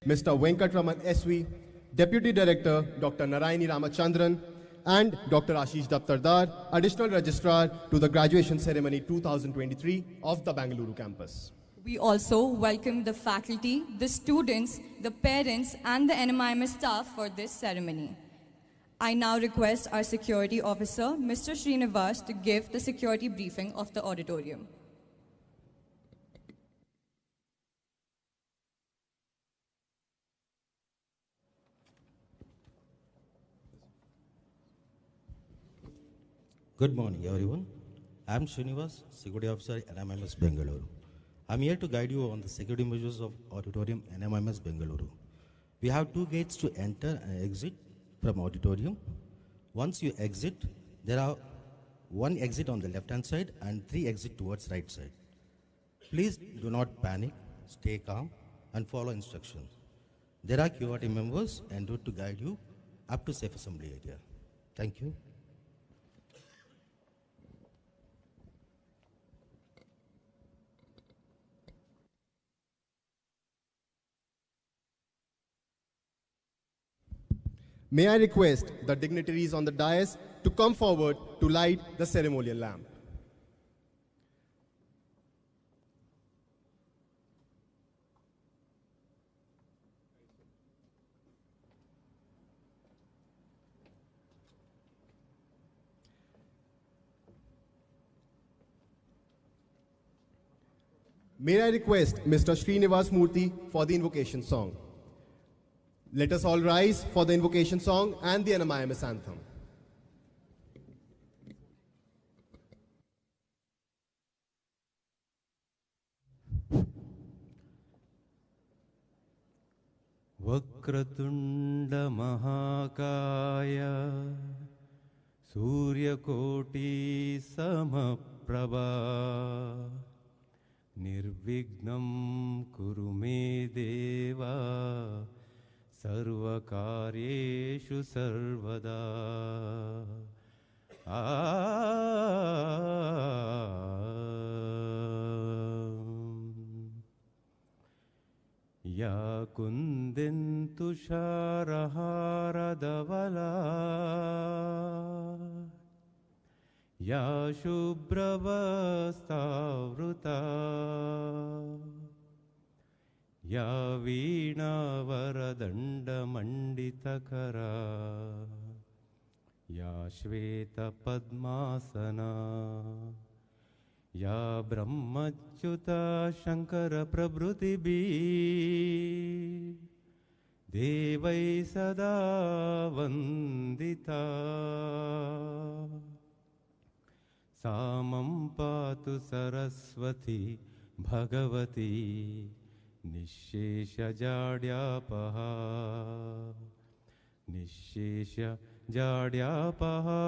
Mr. Venkatraman SV, Deputy Director Dr. Narayani Ramachandran, and Dr. Ashish Daptardar, Additional Registrar to the Graduation Ceremony 2023 of the Bengaluru Campus. We also welcome the faculty, the students, the parents, and the NMIMS staff for this ceremony. I now request our Security Officer, Mr. Srinivas, to give the security briefing of the auditorium. Good morning, everyone. I am Srinivas, Security Officer at NMIMS Bengaluru. I am here to guide you on the security measures of Auditorium NMIMS Bengaluru. We have 2 gates to enter and exit from auditorium. Once you exit, there are 1 exit on the left-hand side and 3 exits towards right side. Please do not panic, stay calm, and follow instructions. There are QRT members en route to guide you up to safe assembly area. Thank you. May I request the dignitaries on the dais to come forward to light the ceremonial lamp. May I request Mr. Srinivas Murthy for the invocation song. Let us all rise for the invocation song and the NMIMS anthem. Vakratunda Mahakaya Suryakoti Samaprabha Nirvignam Kurume Deva Sarvakaryeshu Sarvada. Ya Kundentu Sharahara Davala Ya Shubhravastavruta Ya Veena Varadanda Manditakara Ya Shveta Padmasana Ya Brahmachyuta Shankara Prabhrutibhi Devai Sada Vandita Samam Patu Saraswati Bhagavati Nishesha Jadyapaha Nishesha Jadyapaha.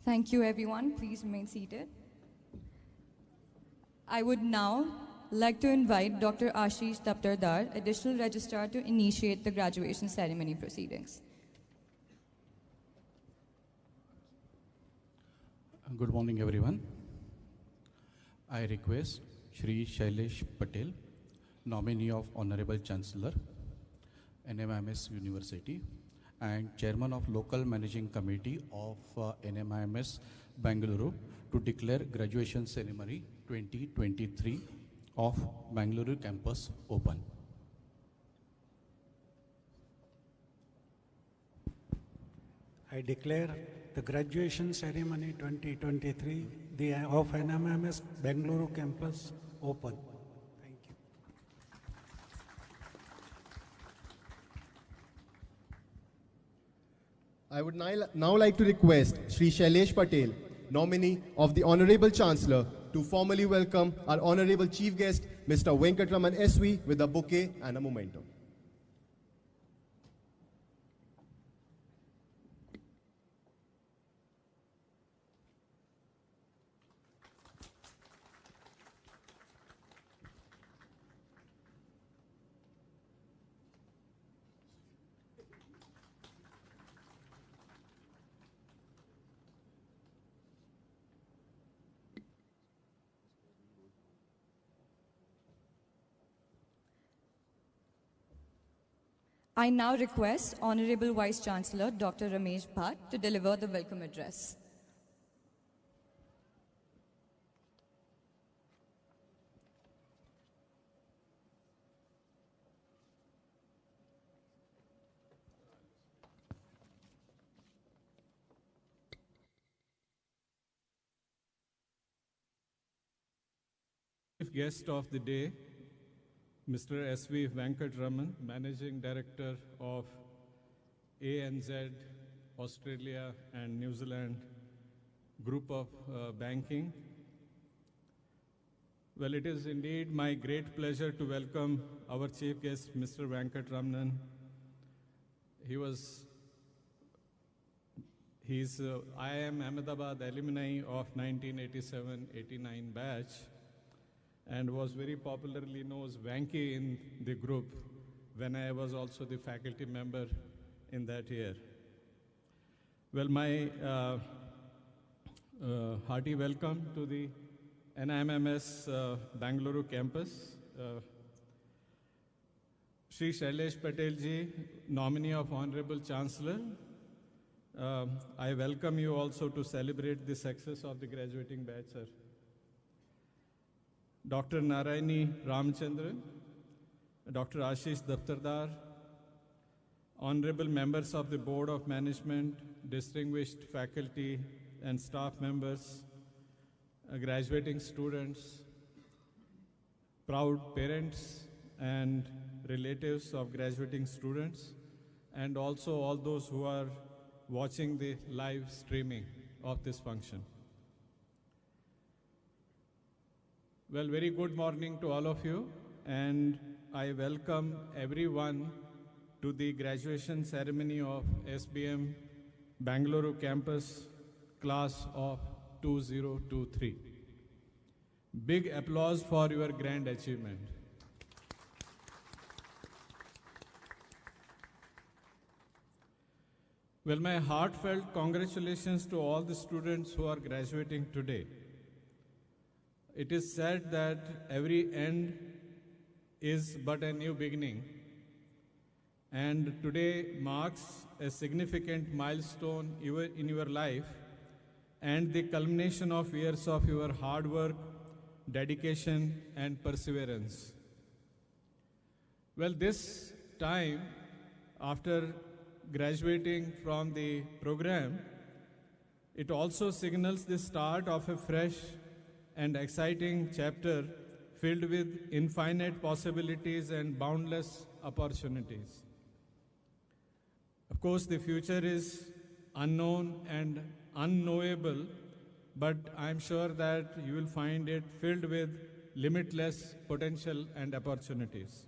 Thank you, everyone. Please remain seated. I would now like to invite Dr. Ashish Daptardar, Additional Registrar, to initiate the graduation ceremony proceedings. Good morning, everyone. I request Shri Shailesh Patel, nominee of Honorable Chancellor, NMIMS University, and Chairman of Local Managing Committee of NMIMS Bengaluru, to declare graduation ceremony 2023 of Bangalore Campus open. I declare the graduation ceremony 2023 of NMIMS Bangalore Campus open. Thank you. I would now like to request Shri Shailesh Patel, nominee of the Honorable Chancellor, to formally welcome our Honorable Chief Guest, Mr. Venkatraman SV, with a bouquet and a memento. I now request Honorable Vice Chancellor Dr. Ramesh Bhatt to deliver the welcome address. Chief guest of the day, Mr. S.V. Venkatraman, Managing Director of ANZ, Australia and New Zealand Group of Banking. Well, it is indeed my great pleasure to welcome our chief guest, Mr. Venkatraman. He's IIM Ahmedabad alumni of 1987-89 batch, and was very popularly known as Vanky in the group when I was also the faculty member in that year. Well, my hearty welcome to the NMIMS Bangalore Campus. Shri Shailesh Patel ji, nominee of Honorable Chancellor, I welcome you also to celebrate the success of the graduating batch, sir. Dr. Naraini Ramchandran, Dr. Ashish Daptardar, honorable members of the Board of Management, distinguished faculty and staff members, graduating students, proud parents and relatives of graduating students, and also all those who are watching the live streaming of this function. Well, very good morning to all of you, and I welcome everyone to the graduation ceremony of SBM Bangalore Campus class of 2023. Big applause for your grand achievement. Well, my heartfelt congratulations to all the students who are graduating today. It is said that every end is but a new beginning, and today marks a significant milestone in your life and the culmination of years of your hard work, dedication, and perseverance. Well, this time, after graduating from the program, it also signals the start of a fresh and exciting chapter filled with infinite possibilities and boundless opportunities. Of course, the future is unknown and unknowable, but I'm sure that you will find it filled with limitless potential and opportunities.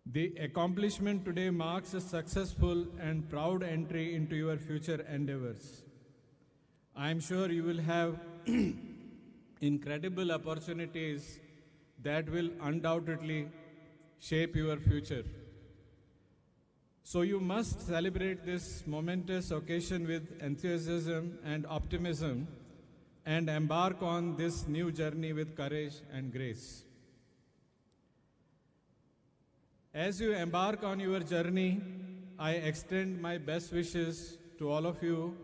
The accomplishment today marks a successful and proud entry into your future endeavors. I'm sure you will have incredible opportunities that will undoubtedly shape your future. So you must celebrate this momentous occasion with enthusiasm and optimism and embark on this new journey with courage and grace. As you embark on your journey, I extend my best wishes to all of you,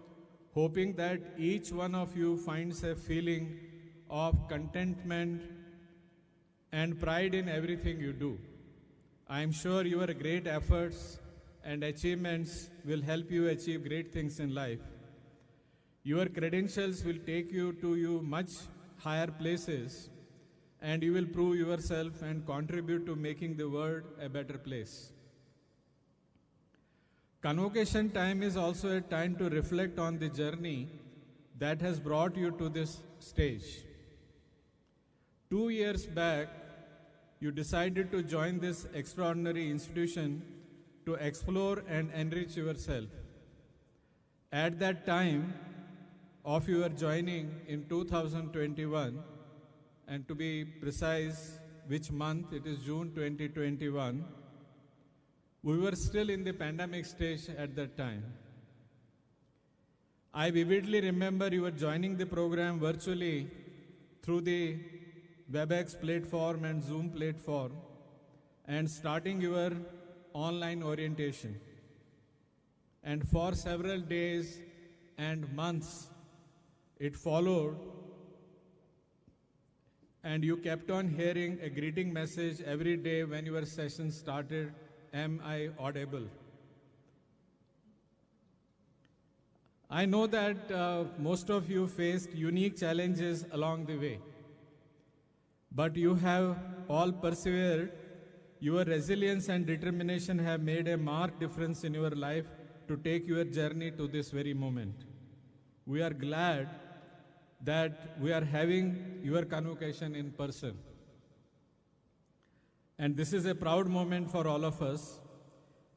hoping that each one of you finds a feeling of contentment and pride in everything you do. I am sure your great efforts and achievements will help you achieve great things in life. Your credentials will take you to much higher places, and you will prove yourself and contribute to making the world a better place. Convocation time is also a time to reflect on the journey that has brought you to this stage. 2 years back, you decided to join this extraordinary institution to explore and enrich yourself. At that time of your joining in 2021, and to be precise which month, it is June 2021, we were still in the pandemic stage at that time. I vividly remember you were joining the program virtually through the WebEx platform and Zoom platform and starting your online orientation. And for several days and months, it followed, and you kept on hearing a greeting message every day when your session started, "Am I audible?" I know that most of you faced unique challenges along the way, but you have all persevered. Your resilience and determination have made a marked difference in your life to take your journey to this very moment. We are glad that we are having your convocation in person. And this is a proud moment for all of us.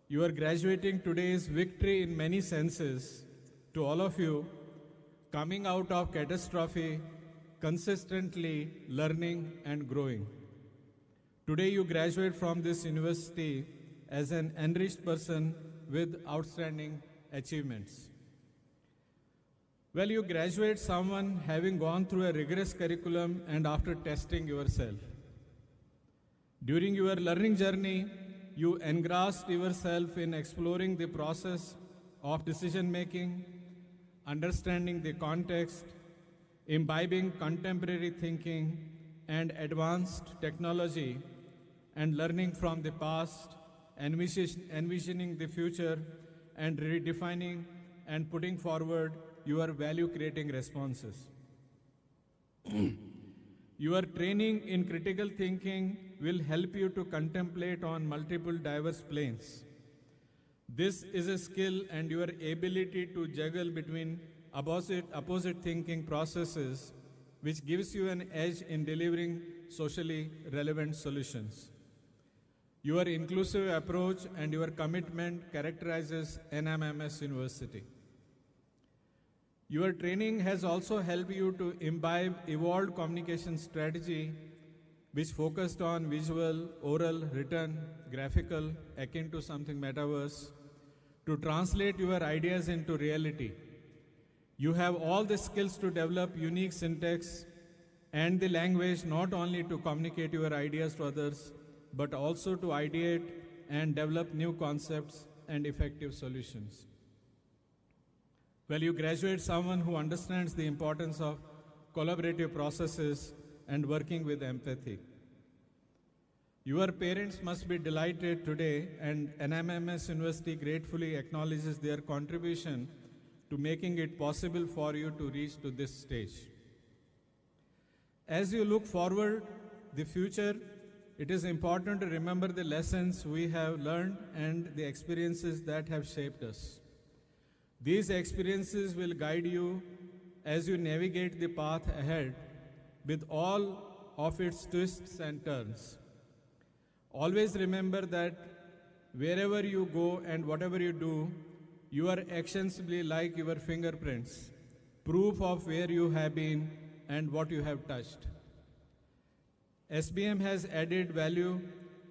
Your graduating today is victory in many senses to all of you, coming out of catastrophe, consistently learning and growing. Today you graduate from this university as an enriched person with outstanding achievements. Well, you graduate someone having gone through a rigorous curriculum and after testing yourself. During your learning journey, you engrossed yourself in exploring the process of decision making, understanding the context, imbibing contemporary thinking and advanced technology, and learning from the past, envisioning the future, and redefining and putting forward your value-creating responses. Your training in critical thinking will help you to contemplate on multiple diverse planes. This is a skill, and your ability to juggle between opposite thinking processes, which gives you an edge in delivering socially relevant solutions. Your inclusive approach and your commitment characterizes NMIMS University. Your training has also helped you to imbibe evolved communication strategy, which focused on visual, oral, written, graphical, akin to something metaverse, to translate your ideas into reality. You have all the skills to develop unique syntax and the language not only to communicate your ideas to others, but also to ideate and develop new concepts and effective solutions. Well, you graduate someone who understands the importance of collaborative processes and working with empathy. Your parents must be delighted today, and NMIMS University gratefully acknowledges their contribution to making it possible for you to reach to this stage. As you look forward the future, it is important to remember the lessons we have learned and the experiences that have shaped us. These experiences will guide you as you navigate the path ahead with all of its twists and turns. Always remember that wherever you go and whatever you do, your actions will be like your fingerprints proof of where you have been and what you have touched. SBM has added value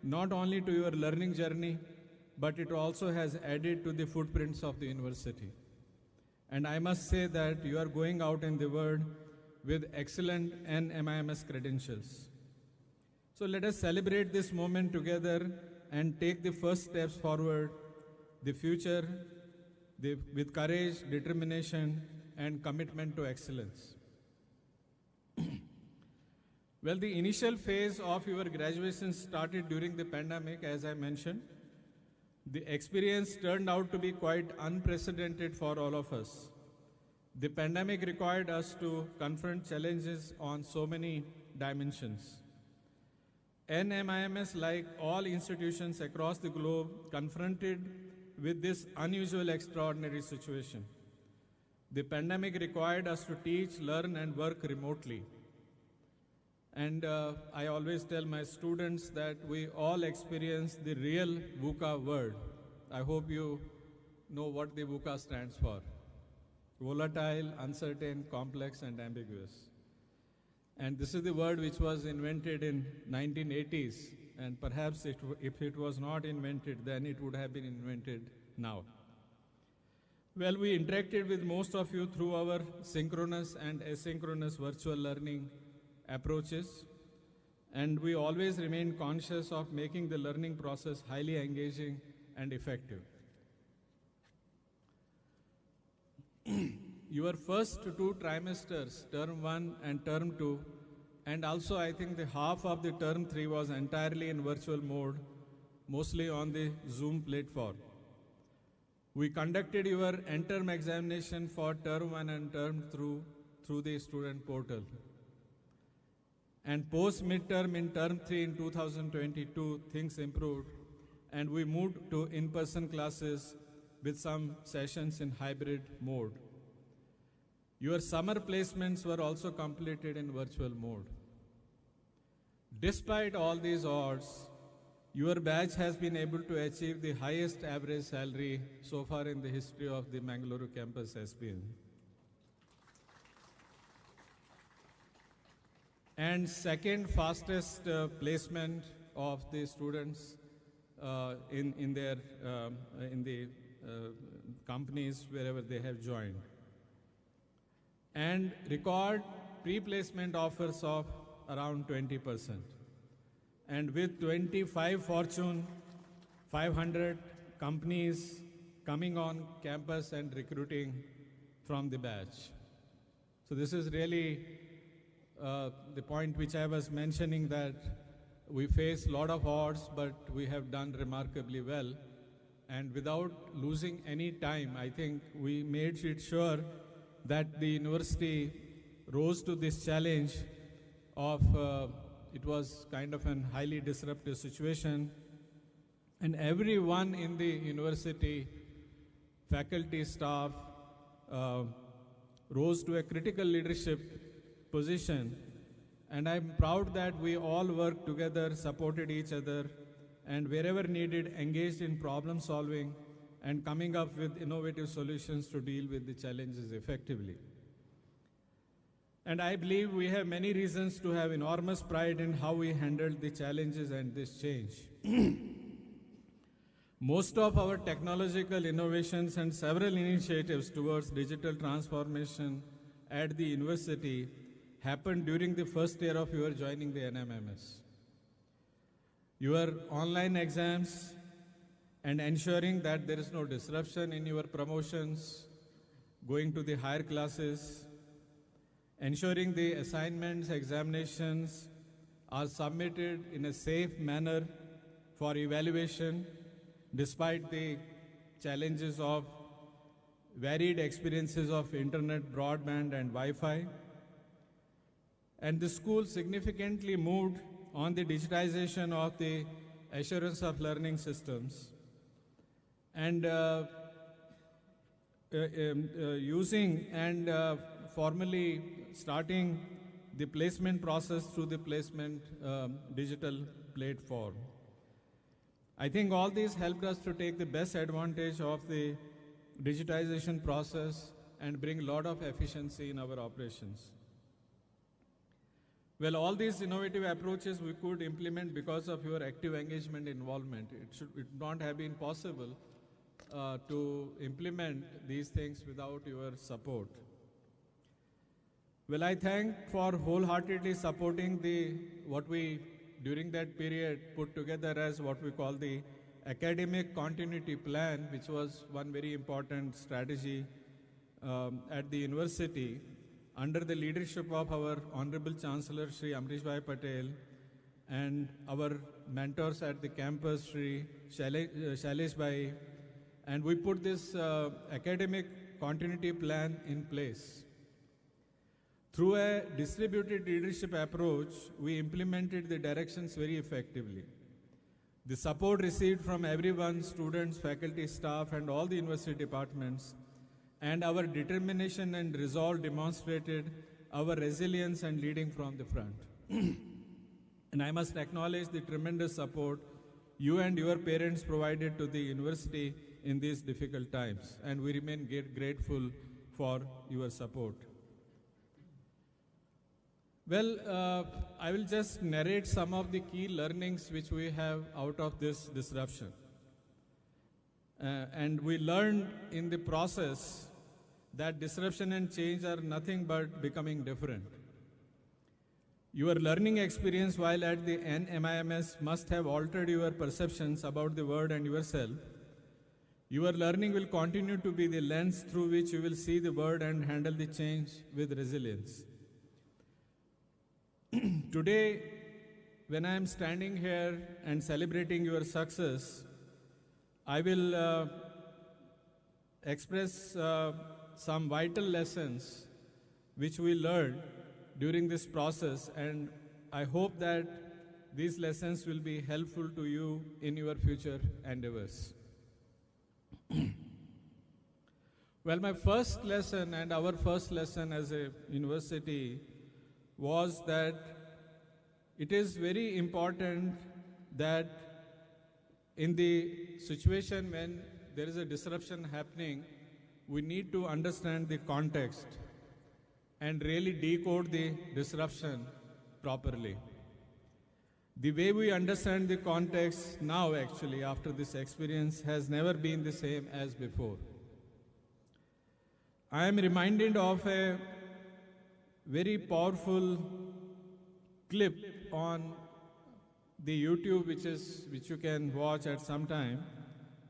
not only to your learning journey, but it also has added to the footprints of the university. And I must say that you are going out in the world with excellent NMIMS credentials. So let us celebrate this moment together and take the first steps forward, the future, with courage, determination, and commitment to excellence. Well, the initial phase of your graduation started during the pandemic, as I mentioned. The experience turned out to be quite unprecedented for all of us. The pandemic required us to confront challenges on so many dimensions. NMIMS, like all institutions across the globe, confronted with this unusual, extraordinary situation. The pandemic required us to teach, learn, and work remotely. And I always tell my students that we all experience the real VUCA word. I hope you know what the VUCA stands for. Volatile, uncertain, complex, and ambiguous. And this is the word which was invented in 1980s. And perhaps if it was not invented, then it would have been invented now. Well, we interacted with most of you through our synchronous and asynchronous virtual learning approaches, and we always remain conscious of making the learning process highly engaging and effective. Your first two trimesters, term 1 and term 2, and also I think the half of the term 3 was entirely in virtual mode, mostly on the Zoom platform. We conducted your end-term examination for term 1 and term 2 through the student portal. And post-midterm in term 3 in 2022, things improved, and we moved to in-person classes with some sessions in hybrid mode. Your summer placements were also completed in virtual mode. Despite all these odds, your batch has been able to achieve the highest average salary so far in the history of the Bangalore Campus SBM. And second fastest placement of the students in the companies wherever they have joined. And record pre-placement offers of around 20%. And with 25 Fortune 500 companies coming on campus and recruiting from the batch. So this is really the point which I was mentioning, that we face a lot of odds, but we have done remarkably well. And without losing any time, I think we made it sure that the university rose to this challenge of, it was kind of a highly disruptive situation. And everyone in the university, faculty, staff, rose to a critical leadership position, and I'm proud that we all worked together, supported each other, and wherever needed, engaged in problem solving and coming up with innovative solutions to deal with the challenges effectively. And I believe we have many reasons to have enormous pride in how we handled the challenges and this change. Most of our technological innovations and several initiatives towards digital transformation at the university happened during the first year of your joining the NMIMS. Your online exams and ensuring that there is no disruption in your promotions, going to the higher classes, ensuring the assignments, examinations are submitted in a safe manner for evaluation, despite the challenges of varied experiences of internet, broadband, and Wi-Fi. And the school significantly moved on the digitization of the assurance of learning systems and using and formally starting the placement process through the placement digital platform. I think all these helped us to take the best advantage of the digitization process and bring a lot of efficiency in our operations. Well, all these innovative approaches we could implement because of your active engagement involvement. It would not have been possible to implement these things without your support. Well, I thank for wholeheartedly supporting what we during that period put together as what we call the academic continuity plan, which was one very important strategy at the university under the leadership of our Honorable Chancellor Shri Amrish Bhai Patel and our mentors at the campus, Shri Shailesh Bhai, and we put this academic continuity plan in place. Through a distributed leadership approach, we implemented the directions very effectively. The support received from everyone, students, faculty, staff, and all the university departments, and our determination and resolve demonstrated our resilience and leading from the front. And I must acknowledge the tremendous support you and your parents provided to the university in these difficult times, and we remain grateful for your support. Well, I will just narrate some of the key learnings which we have out of this disruption. And we learned in the process that disruption and change are nothing but becoming different. Your learning experience while at the NMIMS must have altered your perceptions about the world and yourself. Your learning will continue to be the lens through which you will see the world and handle the change with resilience. Today, when I am standing here and celebrating your success, I will express some vital lessons which we learned during this process, and I hope that these lessons will be helpful to you in your future endeavors. Well, my first lesson and our first lesson as a university was that it is very important that in the situation when there is a disruption happening, we need to understand the context and really decode the disruption properly. The way we understand the context now, actually, after this experience, has never been the same as before. I am reminded of a very powerful clip on the YouTube, which you can watch at some time,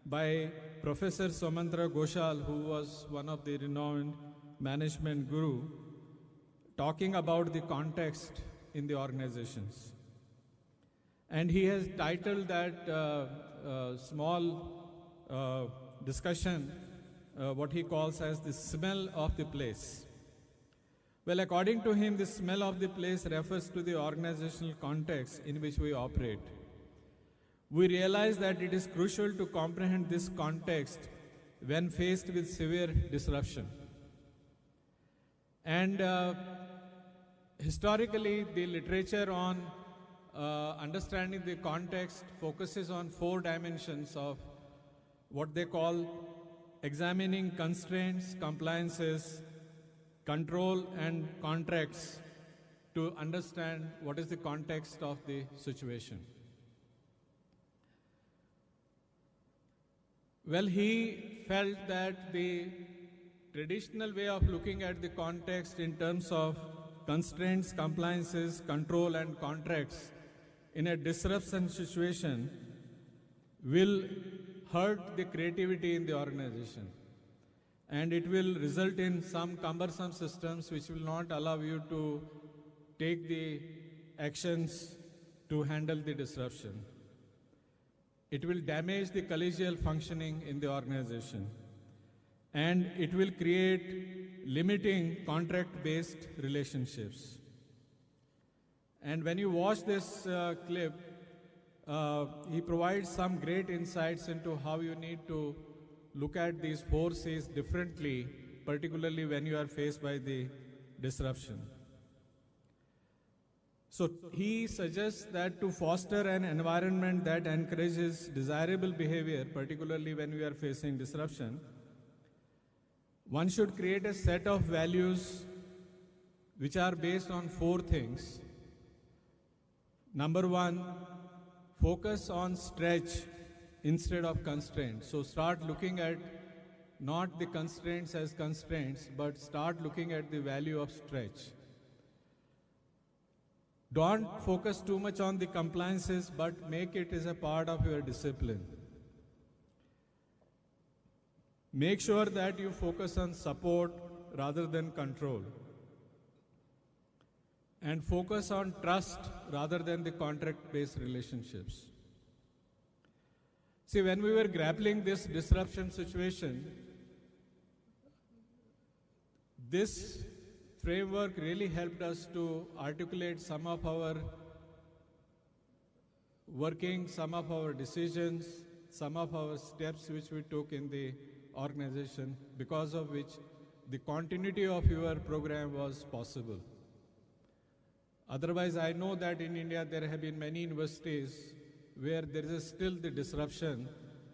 by Professor Somantra Ghoshal, who was one of the renowned management guru, talking about the context in the organizations. And he has titled that small discussion what he calls as the smell of the place. Well, according to him, the smell of the place refers to the organizational context in which we operate. We realize that it is crucial to comprehend this context when faced with severe disruption. And historically, the literature on understanding the context focuses on 4 dimensions of what they call examining constraints, compliances, control, and contracts to understand what is the context of the situation. Well, he felt that the traditional way of looking at the context in terms of constraints, compliances, control, and contracts in a disruption situation will hurt the creativity in the organization. And it will result in some cumbersome systems which will not allow you to take the actions to handle the disruption. It will damage the collegial functioning in the organization. And it will create limiting contract-based relationships. And when you watch this clip, he provides some great insights into how you need to look at these 4 C's differently, particularly when you are faced by the disruption. So he suggests that to foster an environment that encourages desirable behavior, particularly when we are facing disruption, One should create a set of values which are based on 4 things. Number 1, focus on stretch instead of constraints. So start looking at not the constraints as constraints, but start looking at the value of stretch. Don't focus too much on the compliances, but make it as a part of your discipline. Make sure that you focus on support rather than control. And focus on trust rather than the contract-based relationships. See, when we were grappling this disruption situation, this framework really helped us to articulate some of our working, some of our decisions, some of our steps which we took in the organization, because of which the continuity of your program was possible. Otherwise, I know that in India there have been many universities where there is still the disruption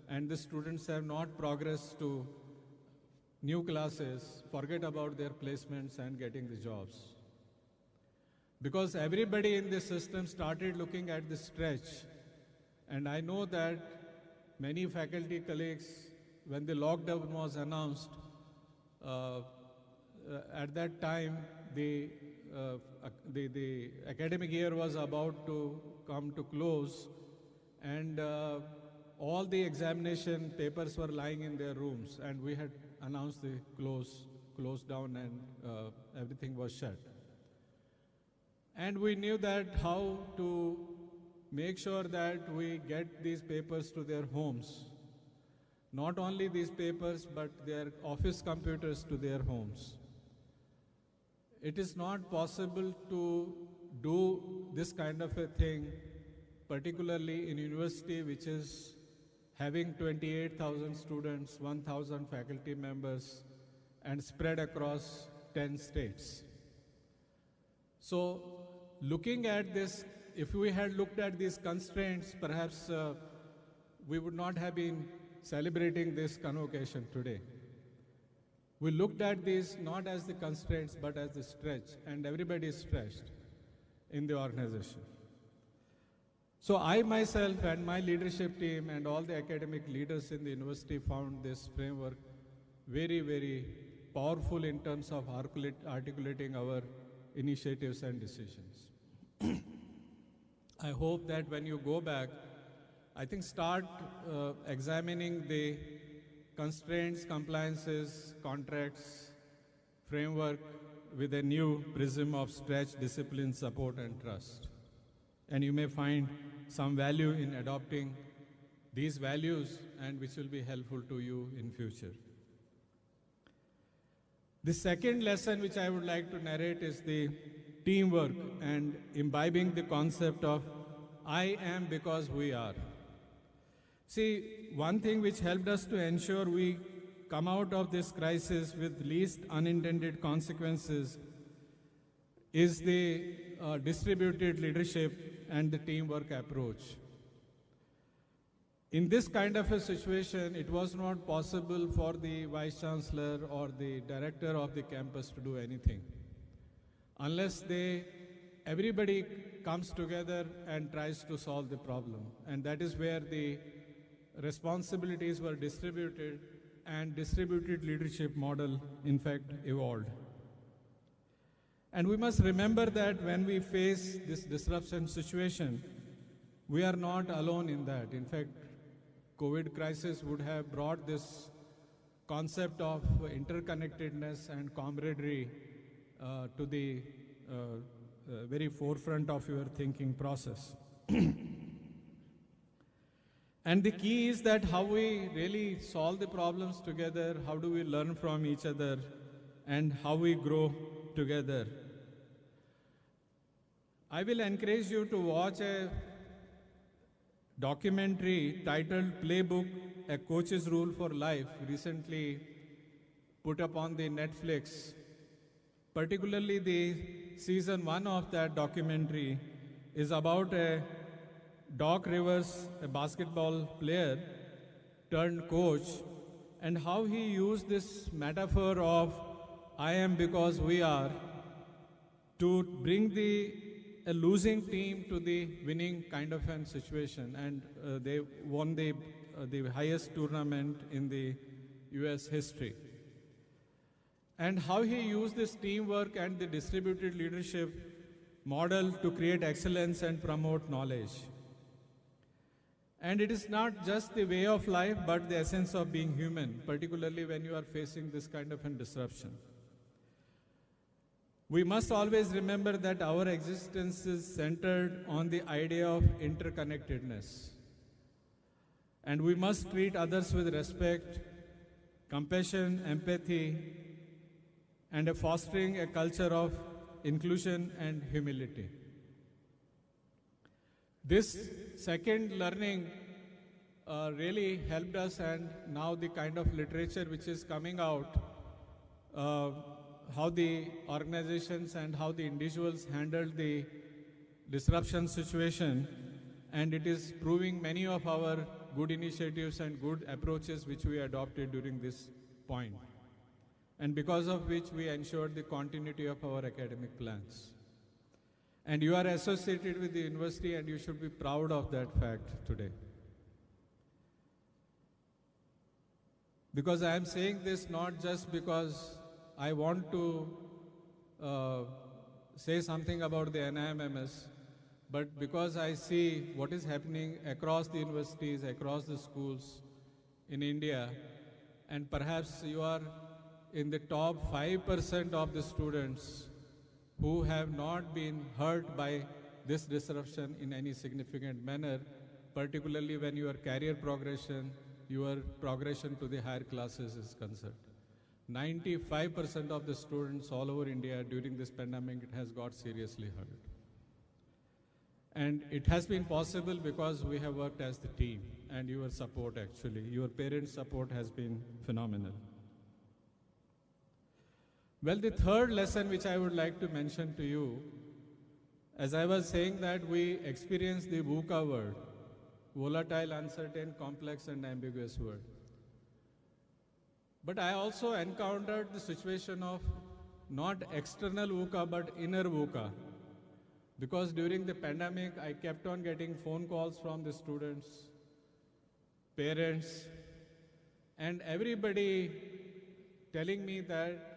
and the students have not progressed to new classes, forget about their placements and getting the jobs. Because everybody in this system started looking at the stretch, and I know that many faculty colleagues, when the lockdown was announced, at that time the academic year was about to come to close, and all the examination papers were lying in their rooms, and we had announced the close down, and everything was shut. And we knew that how to make sure that we get these papers to their homes. Not only these papers, but their office computers to their homes. It is not possible to do this kind of a thing, particularly in university which is having 28,000 students, 1,000 faculty members, and spread across 10 states. So, looking at this, if we had looked at these constraints, perhaps we would not have been celebrating this convocation today. We looked at these not as the constraints, but as the stretch, and everybody is stretched in the organization. So I myself and my leadership team and all the academic leaders in the university found this framework very, very powerful in terms of articulating our initiatives and decisions. I hope that when you go back, I think start examining the constraints, compliances, contracts, framework with a new prism of stretch, discipline, support, and trust. And you may find some value in adopting these values, and which will be helpful to you in future. The second lesson which I would like to narrate is the teamwork and imbibing the concept of I am because we are. See, one thing which helped us to ensure we come out of this crisis with least unintended consequences is the distributed leadership and the teamwork approach. In this kind of a situation, it was not possible for the Vice Chancellor or the Director of the campus to do anything unless everybody comes together and tries to solve the problem. And that is where the responsibilities were distributed and distributed leadership model, in fact, evolved. And we must remember that when we face this disruption situation, we are not alone in that. In fact, COVID crisis would have brought this concept of interconnectedness and camaraderie to the very forefront of your thinking process. And the key is that how we really solve the problems together, how do we learn from each other, and how we grow together. I will encourage you to watch a documentary titled Playbook, A Coach's Rule for Life, recently put up on the Netflix. Particularly the season 1 of that documentary is about a Doc Rivers, a basketball player turned coach, and how he used this metaphor of I am because we are to bring a losing team to the winning kind of an situation, and they won the highest tournament in the US history. And how he used this teamwork and the distributed leadership model to create excellence and promote knowledge. And it is not just the way of life, but the essence of being human, particularly when you are facing this kind of a disruption. We must always remember that our existence is centered on the idea of interconnectedness. And we must treat others with respect, compassion, empathy, and fostering a culture of inclusion and humility. This second learning really helped us, and now the kind of literature which is coming out, how the organizations and how the individuals handled the disruption situation, and it is proving many of our good initiatives and good approaches which we adopted during this point, and because of which we ensured the continuity of our academic plans. And you are associated with the university, and you should be proud of that fact today. Because I am saying this not just because I want to say something about the NMIMS, but because I see what is happening across the universities, across the schools in India, and perhaps you are in the top 5% of the students who have not been hurt by this disruption in any significant manner, particularly when your career progression, your progression to the higher classes is concerned. 95% of the students all over India during this pandemic has got seriously hurt. And it has been possible because we have worked as the team, and your support actually, your parents' support has been phenomenal. Well, the third lesson which I would like to mention to you, as I was saying that we experienced the VUCA word, volatile, uncertain, complex, and ambiguous word. But I also encountered the situation of not external VUCA, but inner VUCA. Because during the pandemic, I kept on getting phone calls from the students, parents, and everybody telling me that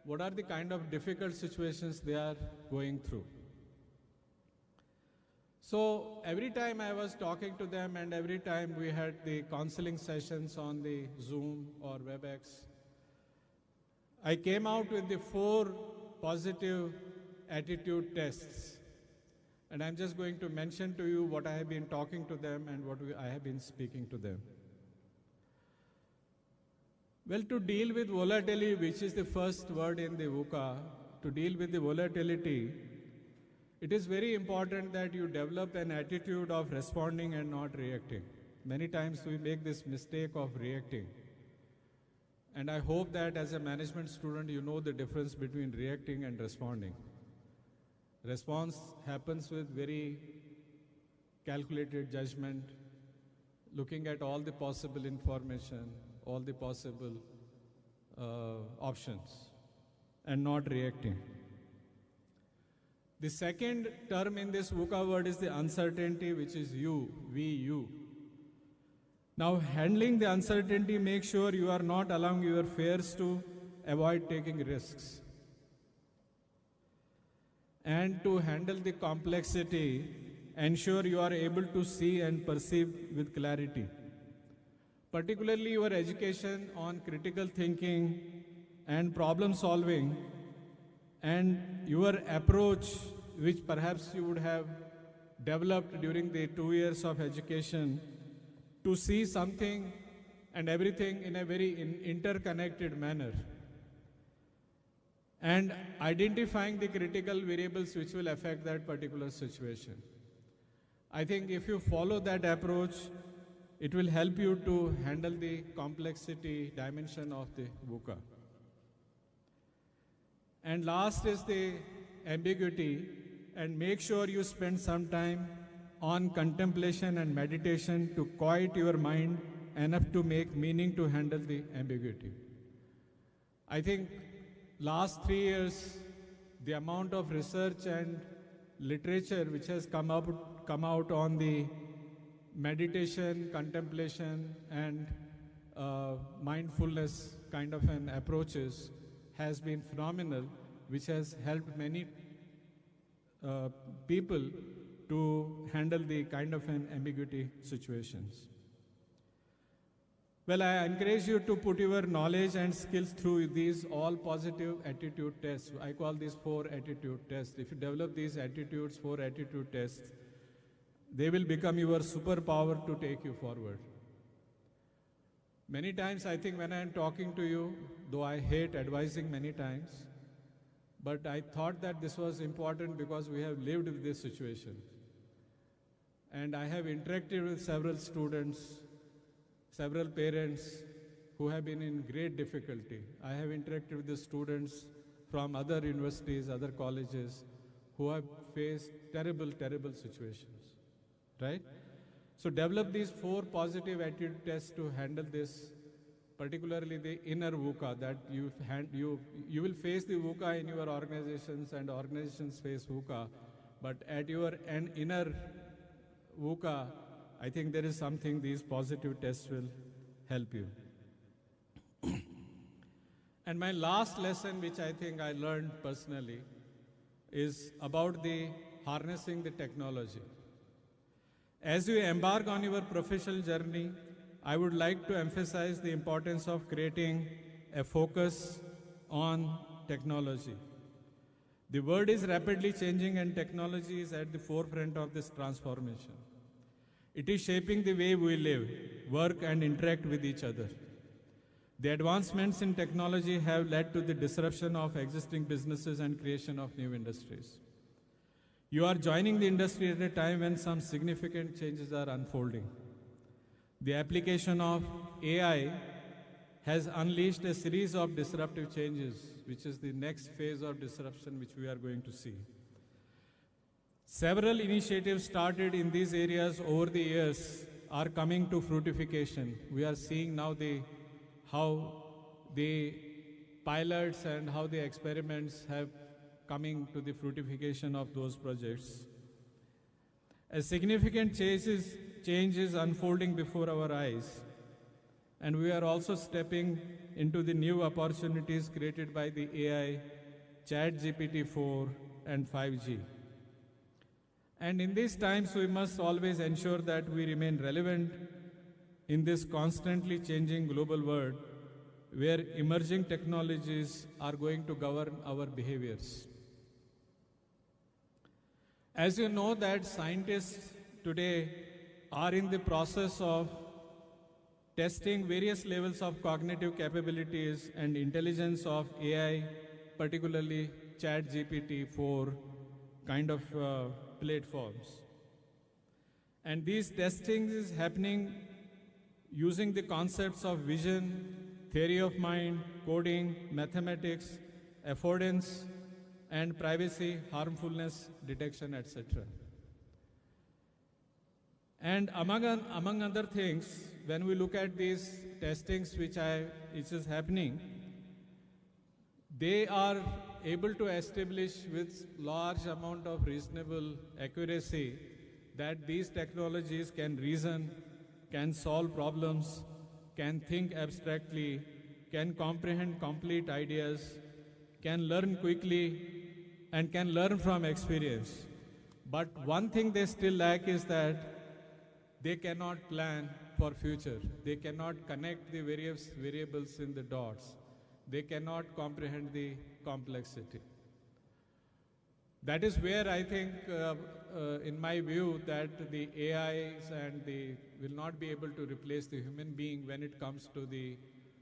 what are the kind of difficult situations they are going through. So every time I was talking to them, and every time we had the counseling sessions on the Zoom or WebEx, I came out with the 4 positive attitude tests. And I'm just going to mention to you what I have been talking to them and what I have been speaking to them. Well, to deal with volatility, which is the first word in the VUCA, to deal with the volatility, it is very important that you develop an attitude of responding and not reacting. Many times we make this mistake of reacting. And I hope that as a management student, you know the difference between reacting and responding. Response happens with very calculated judgment, looking at all the possible information, all the possible options, and not reacting. The second term in this VUCA word is the uncertainty, which is you, we, you. Now, handling the uncertainty, make sure you are not allowing your fears to avoid taking risks. And to handle the complexity, ensure you are able to see and perceive with clarity. Particularly your education on critical thinking and problem solving, and your approach, which perhaps you would have developed during the 2 years of education, to see something and everything in a very interconnected manner, and identifying the critical variables which will affect that particular situation. I think if you follow that approach, it will help you to handle the complexity dimension of the VUCA. And last is the ambiguity, and make sure you spend some time on contemplation and meditation to quiet your mind enough to make meaning to handle the ambiguity. I think last 3 years, the amount of research and literature which has come out on the meditation, contemplation, and mindfulness kind of an approaches has been phenomenal, which has helped many people to handle the kind of an ambiguity situations. Well, I encourage you to put your knowledge and skills through these all positive attitude tests. I call these 4 attitude tests. If you develop these attitudes, 4 attitude tests, they will become your superpower to take you forward. Many times I think when I am talking to you, though I hate advising many times, but I thought that this was important because we have lived with this situation. And I have interacted with several students, several parents who have been in great difficulty. I have interacted with the students from other universities, other colleges, who have faced terrible, terrible situations, right? So develop these 4 positive attitude tests to handle this, particularly the inner VUCA, that you will face the VUCA in your organizations and organizations face VUCA, but at your inner VUCA, I think there is something these positive tests will help you. And my last lesson, which I think I learned personally, is about the harnessing the technology. As you embark on your professional journey, I would like to emphasize the importance of creating a focus on technology. The world is rapidly changing and technology is at the forefront of this transformation. It is shaping the way we live, work, and interact with each other. The advancements in technology have led to the disruption of existing businesses and creation of new industries. You are joining the industry at a time when some significant changes are unfolding. The application of AI has unleashed a series of disruptive changes, which is the next phase of disruption which we are going to see. Several initiatives started in these areas over the years are coming to fruitification. We are seeing now how the pilots and how the experiments have coming to the fruitification of those projects. A significant change is unfolding before our eyes, and we are also stepping into the new opportunities created by the AI, ChatGPT-4 and 5G. And in these times, we must always ensure that we remain relevant in this constantly changing global world where emerging technologies are going to govern our behaviors. As you know that scientists today are in the process of testing various levels of cognitive capabilities and intelligence of AI, particularly ChatGPT-4 kind of platforms. And these testing is happening using the concepts of vision, theory of mind, coding, mathematics, affordance, and privacy, harmfulness detection, etc. And among other things, when we look at these testings which is happening, they are able to establish with large amount of reasonable accuracy that these technologies can reason, can solve problems, can think abstractly, can comprehend complete ideas, can learn quickly, and can learn from experience. But one thing they still lack is that they cannot plan for future. They cannot connect the various variables in the dots. They cannot comprehend the complexity. That is where I think, in my view, that the AIs and will not be able to replace the human being when it comes to the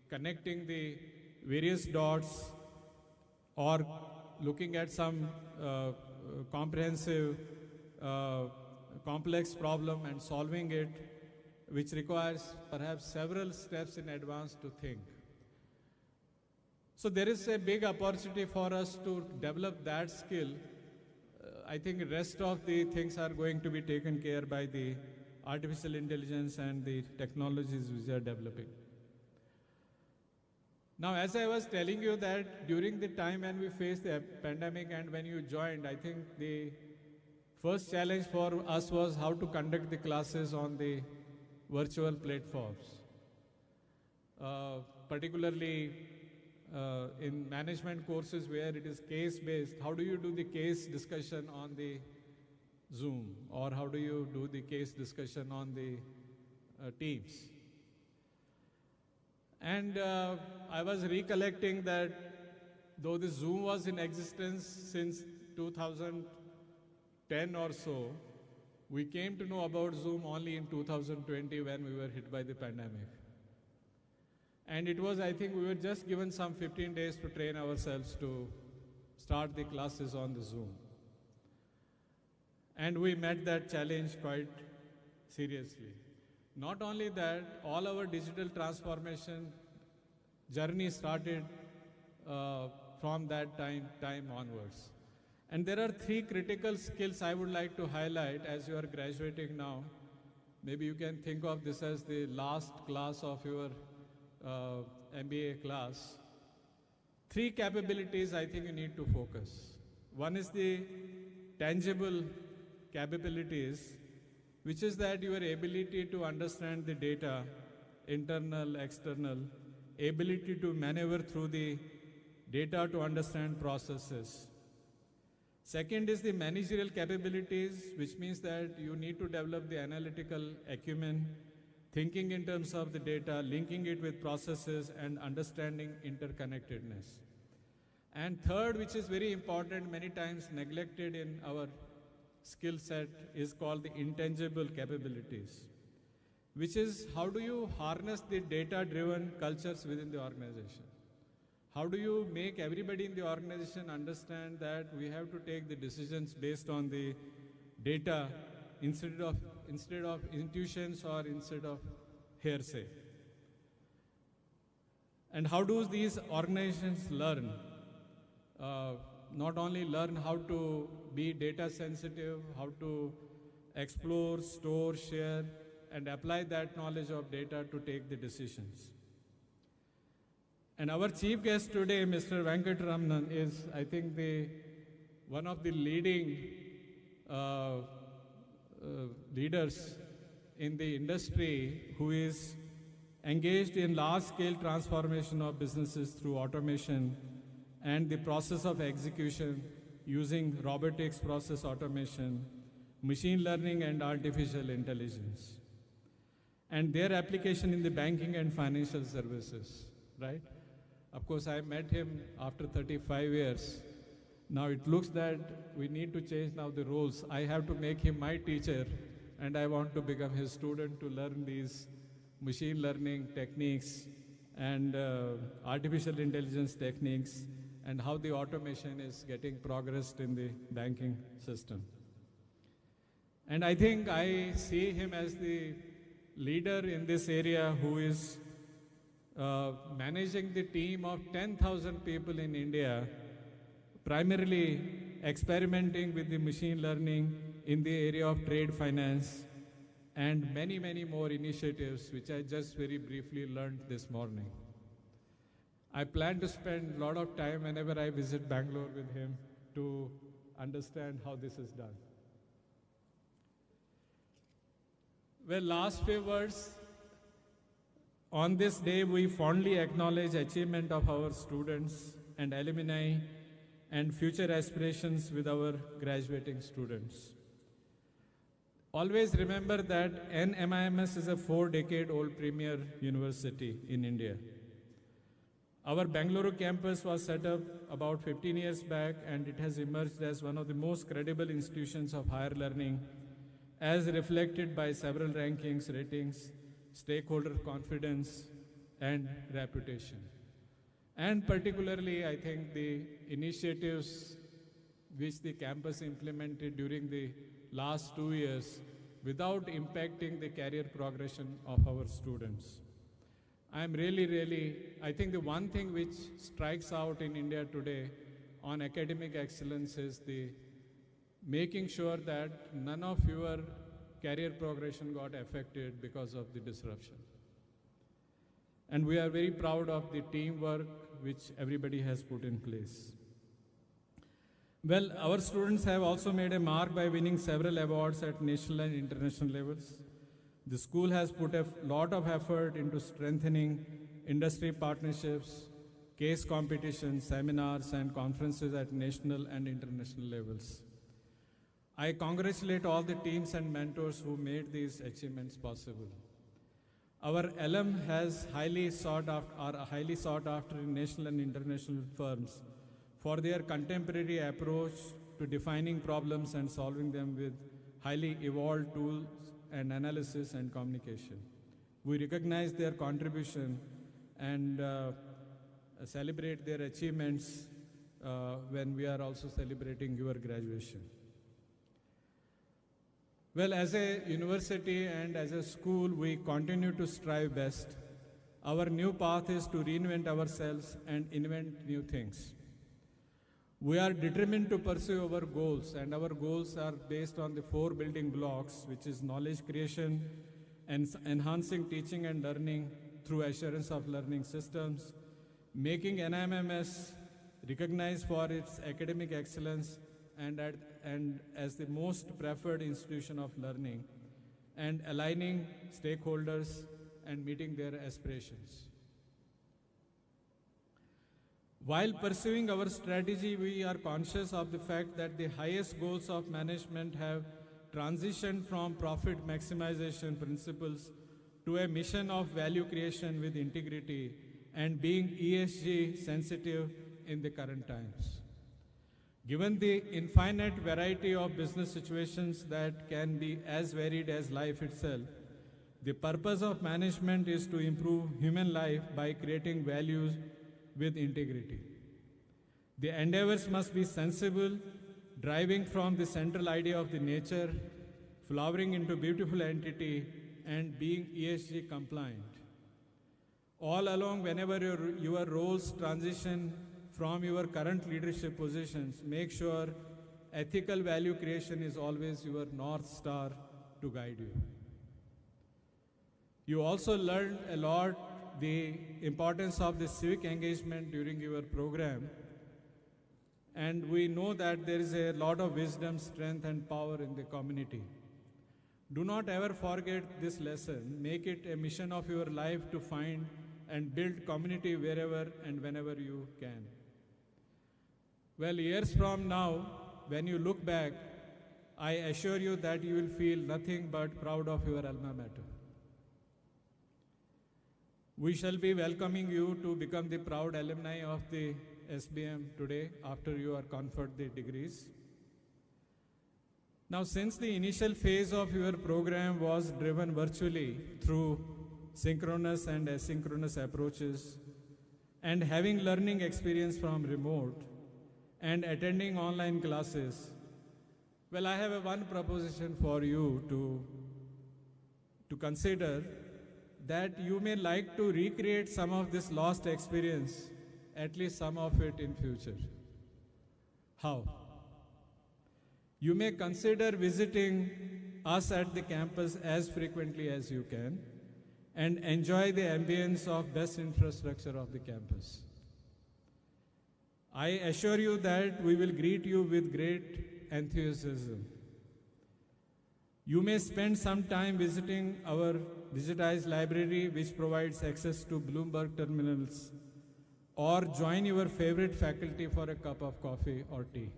connecting the various dots or looking at some comprehensive, complex problem and solving it, which requires perhaps several steps in advance to think. So there is a big opportunity for us to develop that skill. I think the rest of the things are going to be taken care by the artificial intelligence and the technologies which are developing. Now, as I was telling you that during the time when we faced the pandemic and when you joined, I think the first challenge for us was how to conduct the classes on the virtual platforms. Particularly in management courses where it is case-based, how do you do the case discussion on the Zoom, or how do you do the case discussion on the Teams? And I was recollecting that though the Zoom was in existence since 2010 or so, we came to know about Zoom only in 2020 when we were hit by the pandemic. And it was, I think, we were just given some 15 days to train ourselves to start the classes on the Zoom. And we met that challenge quite seriously. Not only that, all our digital transformation journey started from that time onwards. And there are 3 critical skills I would like to highlight as you are graduating now. Maybe you can think of this as the last class of your MBA class. 3 capabilities I think you need to focus. One is the tangible capabilities, which is that your ability to understand the data, internal, external, ability to maneuver through the data to understand processes. Second is the managerial capabilities, which means that you need to develop the analytical acumen, thinking in terms of the data, linking it with processes, and understanding interconnectedness. And third, which is very important, many times neglected in our skill set, is called the intangible capabilities, which is how do you harness the data-driven cultures within the organization? How do you make everybody in the organization understand that we have to take the decisions based on the data instead of intuitions or instead of hearsay? And how do these organizations learn? Not only learn how to be data sensitive, how to explore, store, share, and apply that knowledge of data to take the decisions. And our chief guest today, Mr. Venkatramanan, is, I think, one of the leading leaders in the industry who is engaged in large-scale transformation of businesses through automation and the process of execution using robotics, process automation, machine learning, and artificial intelligence, and their application in the banking and financial services, right? Of course, I met him after 35 years. Now it looks that we need to change now the roles. I have to make him my teacher, and I want to become his student to learn these machine learning techniques and artificial intelligence techniques and how the automation is getting progressed in the banking system. And I think I see him as the leader in this area who is managing the team of 10,000 people in India, primarily experimenting with the machine learning in the area of trade finance and many, many more initiatives, which I just very briefly learned this morning. I plan to spend a lot of time whenever I visit Bangalore with him to understand how this is done. Well, last few words. On this day, we fondly acknowledge achievement of our students and alumni and future aspirations with our graduating students. Always remember that NMIMS is a 4-decade-old premier university in India. Our Bangalore campus was set up about 15 years back, and it has emerged as one of the most credible institutions of higher learning, as reflected by several rankings, ratings, stakeholder confidence, and reputation. And particularly, I think the initiatives which the campus implemented during the last 2 years without impacting the career progression of our students. I'm really, I think the one thing which strikes out in India today on academic excellence is the making sure that none of your career progression got affected because of the disruption. And we are very proud of the teamwork which everybody has put in place. Well, our students have also made a mark by winning several awards at national and international levels. The school has put a lot of effort into strengthening industry partnerships, case competitions, seminars, and conferences at national and international levels. I congratulate all the teams and mentors who made these achievements possible. Our alum are highly sought after in national and international firms for their contemporary approach to defining problems and solving them with highly evolved tools and analysis and communication. We recognize their contribution and celebrate their achievements when we are also celebrating your graduation. Well, as a university and as a school, we continue to strive best. Our new path is to reinvent ourselves and invent new things. We are determined to pursue our goals, and our goals are based on the 4 building blocks, which is knowledge creation and enhancing teaching and learning through assurance of learning systems, making NMIMS recognized for its academic excellence and as the most preferred institution of learning, and aligning stakeholders and meeting their aspirations. While pursuing our strategy, we are conscious of the fact that the highest goals of management have transitioned from profit maximization principles to a mission of value creation with integrity and being ESG sensitive in the current times. Given the infinite variety of business situations that can be as varied as life itself, the purpose of management is to improve human life by creating values with integrity. The endeavors must be sensible, driving from the central idea of the nature, flowering into beautiful entity, and being ESG compliant. All along, whenever your roles transition from your current leadership positions, make sure ethical value creation is always your North Star to guide you. You also learned a lot the importance of the civic engagement during your program, and we know that there is a lot of wisdom, strength, and power in the community. Do not ever forget this lesson. Make it a mission of your life to find and build community wherever and whenever you can. Well, years from now, when you look back, I assure you that you will feel nothing but proud of your alma mater. We shall be welcoming you to become the proud alumni of the SBM today after you are conferred the degrees. Now, since the initial phase of your program was driven virtually through synchronous and asynchronous approaches, and having learning experience from remote and attending online classes, well, I have one proposition for you to consider, that you may like to recreate some of this lost experience, at least some of it in future. How? You may consider visiting us at the campus as frequently as you can and enjoy the ambience of best infrastructure of the campus. I assure you that we will greet you with great enthusiasm. You may spend some time visiting our digitized library, which provides access to Bloomberg terminals, or join your favorite faculty for a cup of coffee or tea.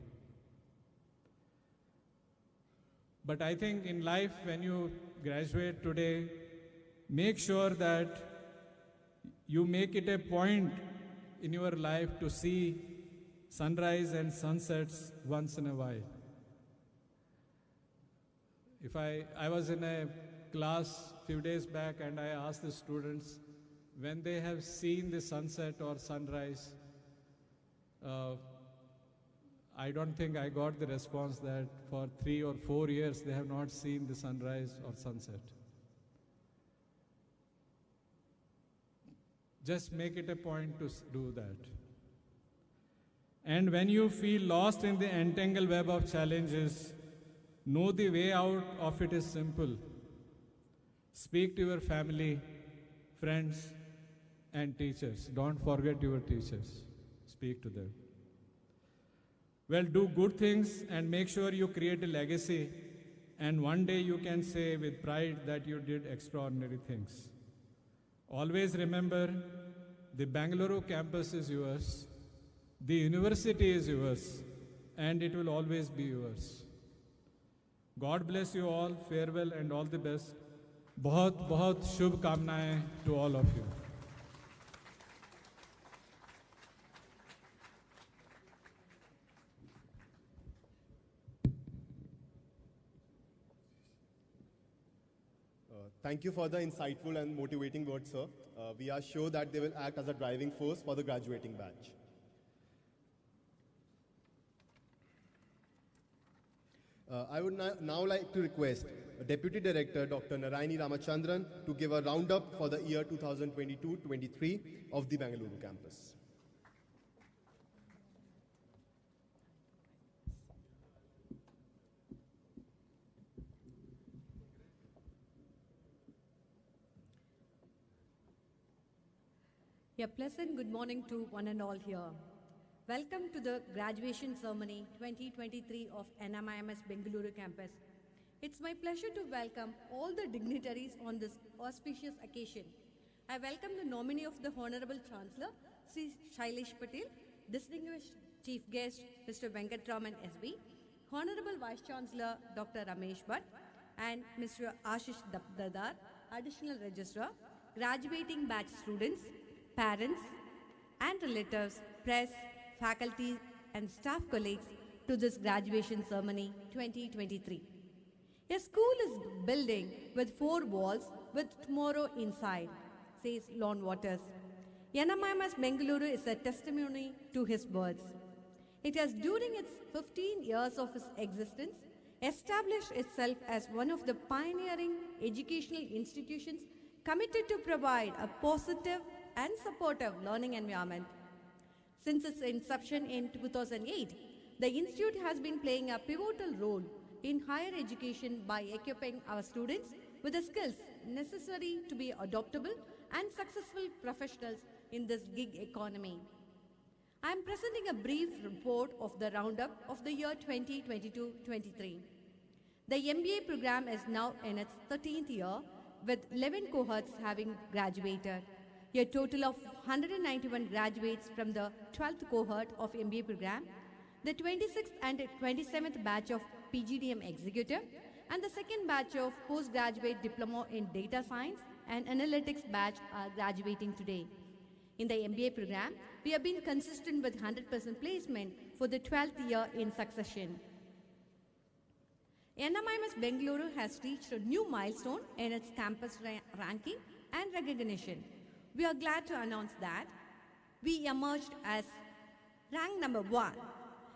But I think in life, when you graduate today, make sure that you make it a point in your life to see sunrise and sunsets once in a while. I was in a class a few days back, and I asked the students when they have seen the sunset or sunrise. I don't think I got the response that for 3 or 4 years they have not seen the sunrise or sunset. Just make it a point to do that. And when you feel lost in the entangled web of challenges, Know the way out of it is simple. Speak to your family, friends, and teachers. Don't forget your teachers. Speak to them. Well, do good things and make sure you create a legacy, and one day you can say with pride that you did extraordinary things. Always remember, the Bangalore campus is yours, the university is yours, and it will always be yours. God bless you all, farewell and all the best. बहुत बहुत शुभकामनाएं to all of you. Thank you for the insightful and motivating words, sir. We are sure that they will act as a driving force for the graduating batch. I would now like to request Deputy Director Dr. Naraini Ramachandran to give a roundup for the year 2022-23 of the Bengaluru campus. A pleasant good morning to one and all here. Welcome to the graduation ceremony 2023 of NMIMS Bengaluru Campus. It's my pleasure to welcome all the dignitaries on this auspicious occasion. I welcome the nominee of the Honorable Chancellor, Sri Shailesh Patel, distinguished Chief Guest, Mr. Venkatraman SB, Honorable Vice Chancellor, Dr. Ramesh Bhatt, and Mr. Ashish Dabdardar, Additional Registrar, graduating batch students, parents, and relatives, press, faculty, and staff colleagues to this graduation ceremony 2023. A school is building with 4 walls with tomorrow inside, says Lon Waters. NMIMS Bengaluru is a testimony to his words. It has, during its 15 years of its existence, established itself as one of the pioneering educational institutions committed to provide a positive and supportive learning environment. Since its inception in 2008, the institute has been playing a pivotal role in higher education by equipping our students with the skills necessary to be adaptable and successful professionals in this gig economy. I am presenting a brief report of the roundup of the year 2022-23. The MBA program is now in its 13th year, with 11 cohorts having graduated. A total of 191 graduates from the 12th cohort of MBA program, the 26th and 27th batch of PGDM Executive, and the second batch of Postgraduate Diploma in Data Science and Analytics batch are graduating today. In the MBA program, we have been consistent with 100% placement for the 12th year in succession. NMIMS Bengaluru has reached a new milestone in its campus ranking and recognition. We are glad to announce that we emerged as ranked number 1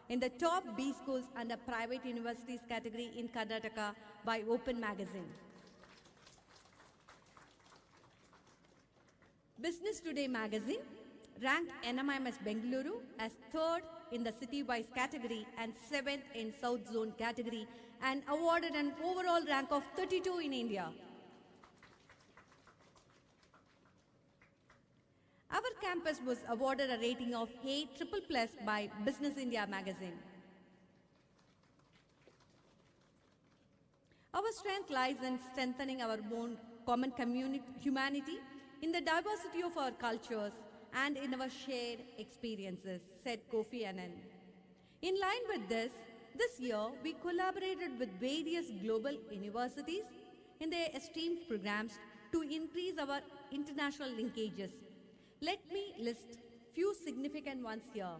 in the top B schools and the private universities category in Karnataka by Open Magazine. Business Today magazine ranked NMIMS Bengaluru as 3rd in the city-wise category and 7th in South Zone category and awarded an overall rank of 32 in India. Our campus was awarded a rating of A++ by Business India magazine. Our strength lies in strengthening our own common humanity in the diversity of our cultures and in our shared experiences, said Kofi Annan. In line with this year we collaborated with various global universities in their esteemed programs to increase our international linkages. Let me list few significant ones here.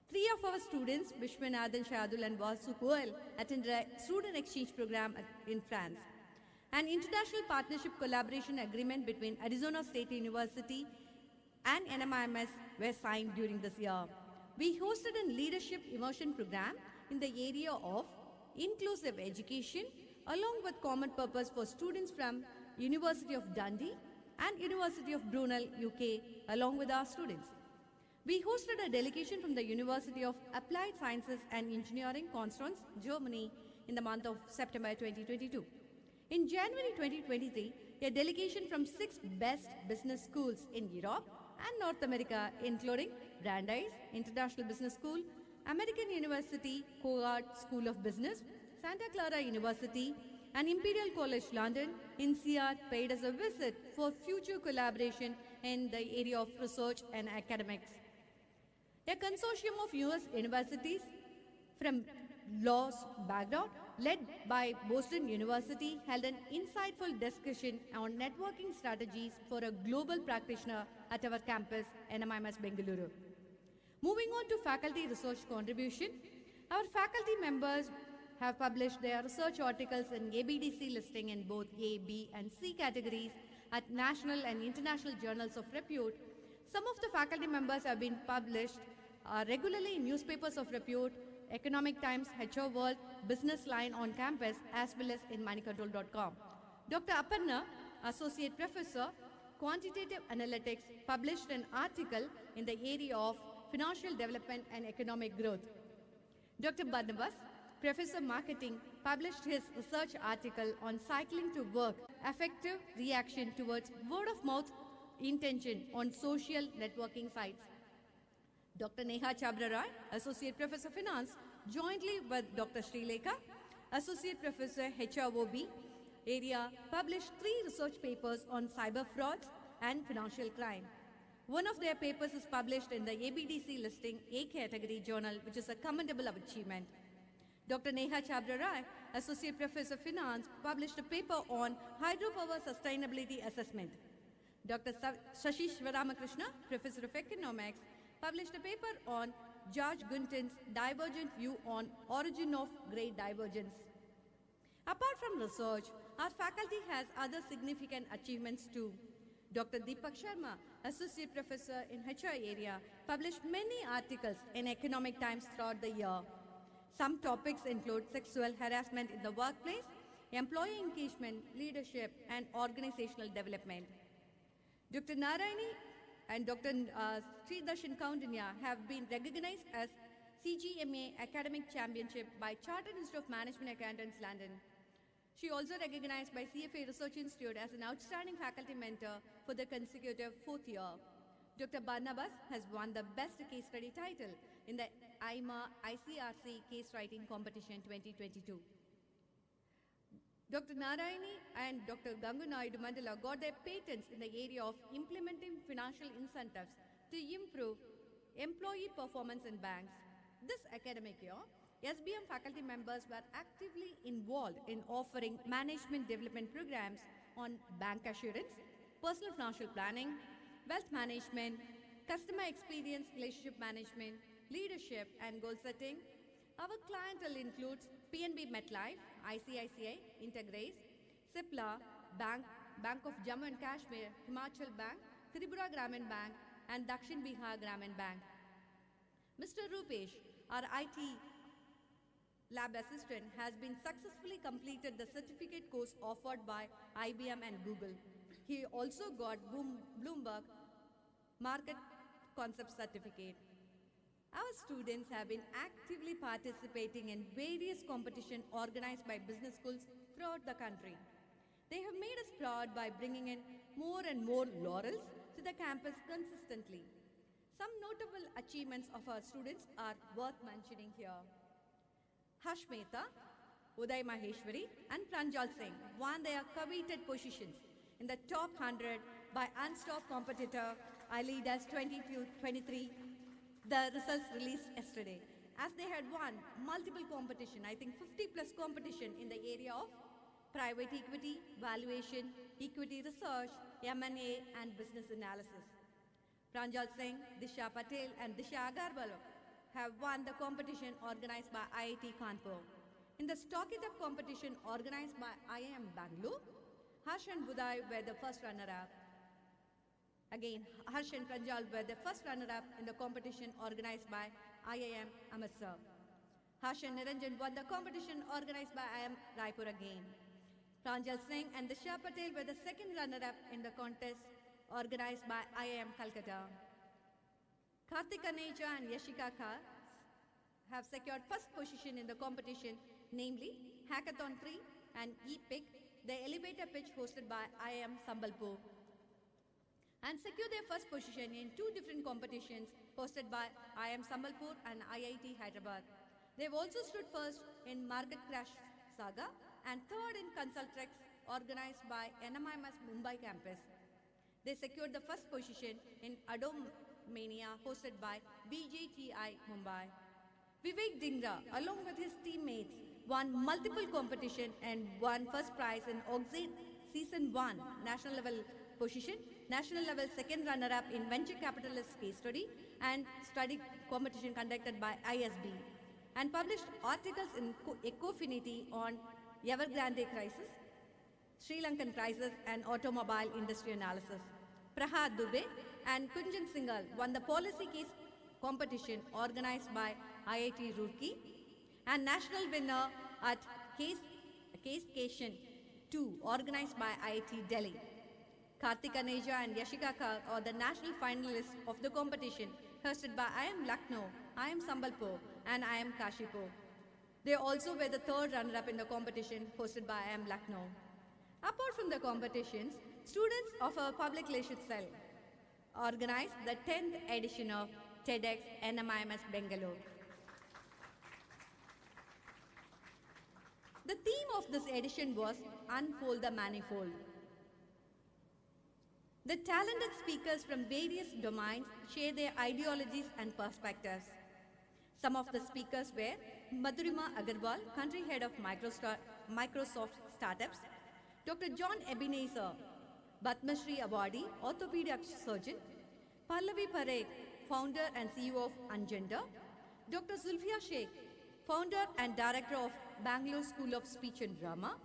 3 of our students, Vishwanathan, Shadul and Vasu Goel, attended a student exchange program in France. An international partnership collaboration agreement between Arizona State University and NMIMS were signed during this year. We hosted a leadership immersion program in the area of inclusive education along with common purpose for students from University of Dundee and University of Brunel, UK, along with our students. We hosted a delegation from the University of Applied Sciences and Engineering, Constance, Germany, in the month of September 2022. In January 2023, a delegation from 6 best business schools in Europe and North America, including Brandeis International Business School, American University Cohort School of Business, Santa Clara University, and Imperial College London, INSEAD, paid us a visit for future collaboration in the area of research and academics. A consortium of US universities from law's background, led by Boston University, held an insightful discussion on networking strategies for a global practitioner at our campus, NMIMS Bengaluru. Moving on to faculty research contribution, our faculty members have published their research articles in ABDC listing in both A, B, and C categories at national and international journals of repute. Some of the faculty members have been published regularly in newspapers of repute, Economic Times, HR World, Business Line on campus, as well as in moneycontrol.com. Dr. Aparna, Associate Professor, Quantitative Analytics, published an article in the area of financial development and economic growth. Dr. Barnabas, Professor Marketing, published his research article on cycling to work, effective reaction towards word-of-mouth intention on social networking sites. Dr. Neha Chabra Rai, Associate Professor Finance, jointly with Dr. Srilekha, Associate Professor HROB area, published 3 research papers on cyber frauds and financial crime. One of their papers is published in the ABDC listing A category journal, which is a commendable achievement. Dr. Neha Chabra Rai, Associate Professor Finance, published a paper on hydropower sustainability assessment. Dr. Shashi Ramakrishna, Professor of Economics, published a paper on George Gunton's divergent view on origin of great divergence. Apart from research, our faculty has other significant achievements too. Dr. Deepak Sharma, Associate Professor in HR area, published many articles in Economic Times throughout the year. Some topics include sexual harassment in the workplace, employee engagement, leadership, and organizational development. Dr. Narayani and Dr. Sridarshan Kaundinya have been recognized as CGMA Academic Championship by Chartered Institute of Management Accountants, London. She also recognized by CFA Research Institute as an outstanding faculty mentor for the consecutive 4th year. Dr. Barnabas has won the Best Case Study title in the ICRC Case Writing Competition 2022. Dr. Narayani and Dr. Gangu Naidu Mandala got their patents in the area of implementing financial incentives to improve employee performance in banks. This academic year, SBM faculty members were actively involved in offering management development programs on bank assurance, personal financial planning, wealth management, customer experience, relationship management, leadership, and goal setting. Our clientele includes PNB MetLife, ICICI, Intergrace, Cipla, Bank of Jammu and Kashmir, Himachal Bank, Tripura Gramin Bank, and Dakshin Bihar Gramin Bank. Mr. Rupesh, our IT lab assistant, has been successfully completed the certificate course offered by IBM and Google. He also got Bloomberg Market Concept Certificate. Our students have been actively participating in various competitions organized by business schools throughout the country. They have made us proud by bringing in more and more laurels to the campus consistently. Some notable achievements of our students are worth mentioning here. Harsh Mehta, Uday Maheshwari, and Pranjal Singh won their coveted positions in the top 100 by Unstopped Competitor ILEADAS 2023. The results released yesterday, as they had won multiple competition, I think 50+ competition in the area of private equity, valuation, equity research, M&A, and business analysis. Pranjal Singh, Disha Patel, and Disha Agarbal have won the competition organized by IIT Kanpur. In the Stock It Up competition organized by IIM Bangalore, Harsh and Budai were the first runner-up. Again, Harsh and Pranjal were the first runner-up in the competition organized by IIM Amritsar. Harsh and Niranjan won the competition organized by IIM Raipur again. Pranjal Singh and Disha Patel were the second runner-up in the contest organized by IIM Calcutta. Karthik and Yashika Kar have secured first position in the competition, namely Hackathon 3, and EPIC, the elevator pitch hosted by IIM Sambalpur, and secured their first position in 2 different competitions hosted by IIM Sambalpur and IIT Hyderabad. They've also stood first in Market Crash Saga and third in Consultrex organized by NMIMS Mumbai Campus. They secured the first position in Adomania hosted by BJTI Mumbai. Vivek Dingra, along with his teammates, won multiple competitions and won first prize in Oxide Season 1 national level position, national level second runner-up in venture capitalist case study and study competition conducted by ISB, and published articles in Ecofinity on Evergrande crisis, Sri Lankan crisis and automobile industry analysis. Prahad Dubey and Kunjan Singhal won the policy case competition organized by IIT Roorkee and national winner at Convocation 2 organized by IIT Delhi. Kartik Aneja and Yashika Kaur are the national finalists of the competition hosted by IIM Lucknow, IIM Sambalpur and IIM Kashipur. They also were the third runner-up in the competition hosted by IIM Lucknow. Apart from the competitions, students of our public relations cell organized the 10th edition of TEDx NMIMS Bengaluru. The theme of this edition was Unfold the Manifold. The talented speakers from various domains share their ideologies and perspectives. Some of the speakers were Madhurima Agarwal, country head of Microsoft Startups, Dr. John Ebenezer, Padma Shri awardee, orthopedic surgeon, Pallavi Parekh, founder and CEO of Ungender, Dr. Zulfia Sheikh, founder and director of Bangalore School of Speech and Drama,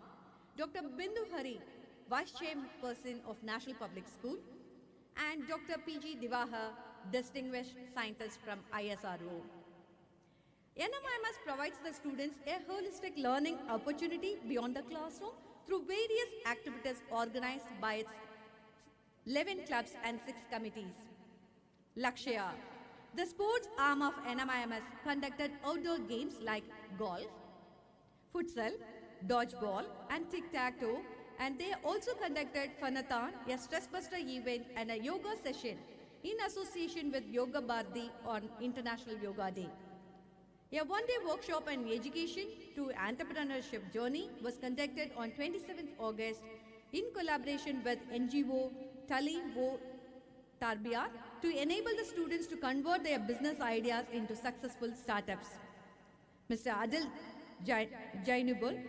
Dr. Bindu Hari, vice chairperson of National Public School, and Dr. P.G. Divaha, distinguished scientist from ISRO. NMIMS provides the students a holistic learning opportunity beyond the classroom through various activities organized by its 11 clubs and 6 committees. Lakshya, the sports arm of NMIMS, conducted outdoor games like golf, futsal, dodgeball, and tic-tac-toe, and they also conducted Fanathon, a stress-buster event, and a yoga session in association with Yoga Bharati on International Yoga Day. A one-day workshop on education to entrepreneurship journey was conducted on 27th August in collaboration with NGO Talim Wo Tarbiyat to enable the students to convert their business ideas into successful startups. Mr. Adil Jainubul,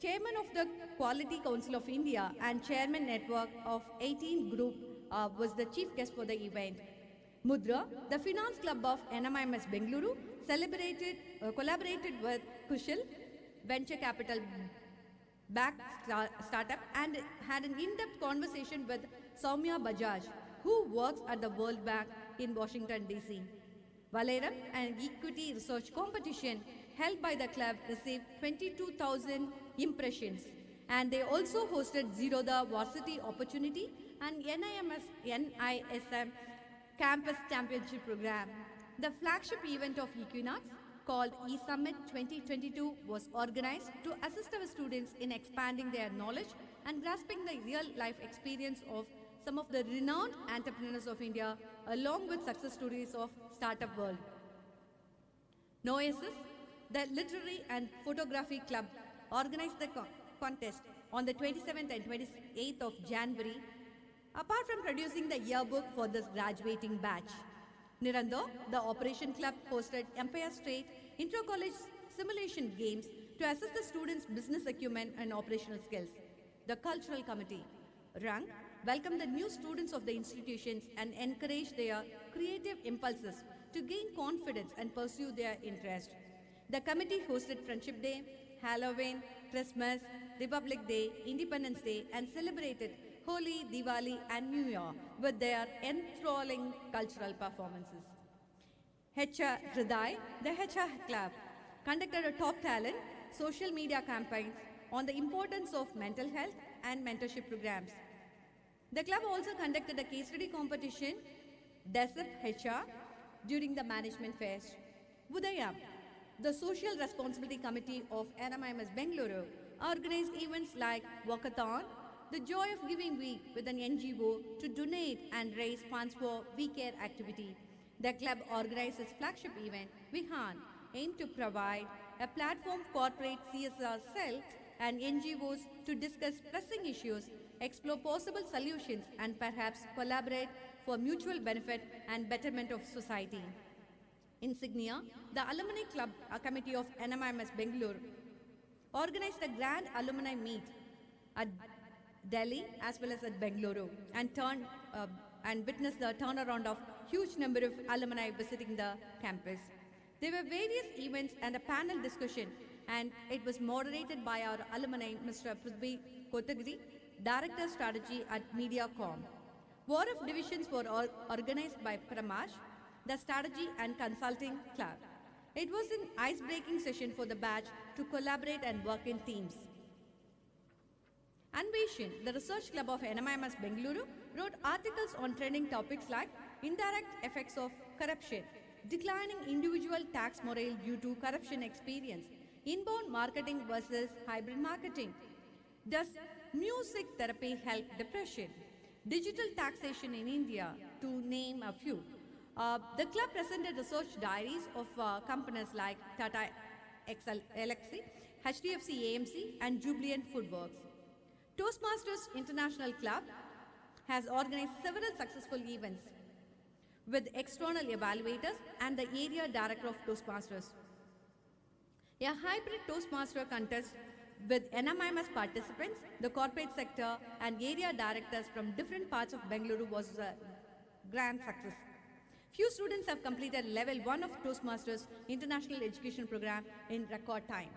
Chairman of the Quality Council of India and Chairman Network of 18 Group, was the chief guest for the event. Mudra, the Finance Club of NMIMS Bengaluru, collaborated with Kushal, venture capital backed startup, and had an in-depth conversation with Soumya Bajaj, who works at the World Bank in Washington, D.C. Valeram, an equity research competition held by the club, received 22,000 impressions, and they also hosted Zerodha Varsity Opportunity and NISM Campus Championship Program. The flagship event of Equinox, called eSummit 2022, was organized to assist our students in expanding their knowledge and grasping the real-life experience of some of the renowned entrepreneurs of India, along with success stories of startup world. Noesis, the Literary and Photography Club, organized the contest on the 27th and 28th of January, apart from producing the yearbook for this graduating batch. Nirando, the Operation Club, hosted Empire State Inter-College Simulation Games to assess the students' business acumen and operational skills. The Cultural Committee, Rang, welcomed the new students of the institutions and encouraged their creative impulses to gain confidence and pursue their interest. The committee hosted Friendship Day, Halloween, Christmas, Republic Day, Independence Day, and celebrated Holi, Diwali, and New Year with their enthralling cultural performances. HR Hriday, the HR Club, conducted a top talent social media campaigns on the importance of mental health and mentorship programs. The club also conducted a case study competition, DESIP HR, during the management fest. Udayam, the Social Responsibility Committee of NMIMS Bengaluru organized events like Walkathon, the Joy of Giving Week with an NGO to donate and raise funds for We Care activity. The club organized its flagship event, Vihan, aimed to provide a platform for corporate CSR cells and NGOs to discuss pressing issues, explore possible solutions, and perhaps collaborate for mutual benefit and betterment of society. Insignia, the Alumni Club Committee of NMIMS Bengaluru organized a grand alumni meet at Delhi as well as at Bengaluru and witnessed the turnaround of huge number of alumni visiting the campus. There were various events and a panel discussion, and it was moderated by our alumni, Mr. Prithvi Kotagiri, Director Strategy at MediaCom. War of Divisions were organized by Pramash, the Strategy and Consulting Club. It was an ice-breaking session for the batch to collaborate and work in teams. Invocation, the research club of NMIMS Bengaluru, wrote articles on trending topics like indirect effects of corruption, declining individual tax morale due to corruption experience, inbound marketing versus hybrid marketing. Does music therapy help depression? Digital taxation in India, to name a few. The club presented research diaries of companies like Tata Elxsi, HDFC AMC, and Jubilant Foodworks. Toastmasters International Club has organized several successful events with external evaluators and the area director of Toastmasters. A hybrid Toastmaster contest with NMIMS participants, the corporate sector, and area directors from different parts of Bengaluru was a grand success. Few students have completed level 1 of Toastmasters International Education Program in record time.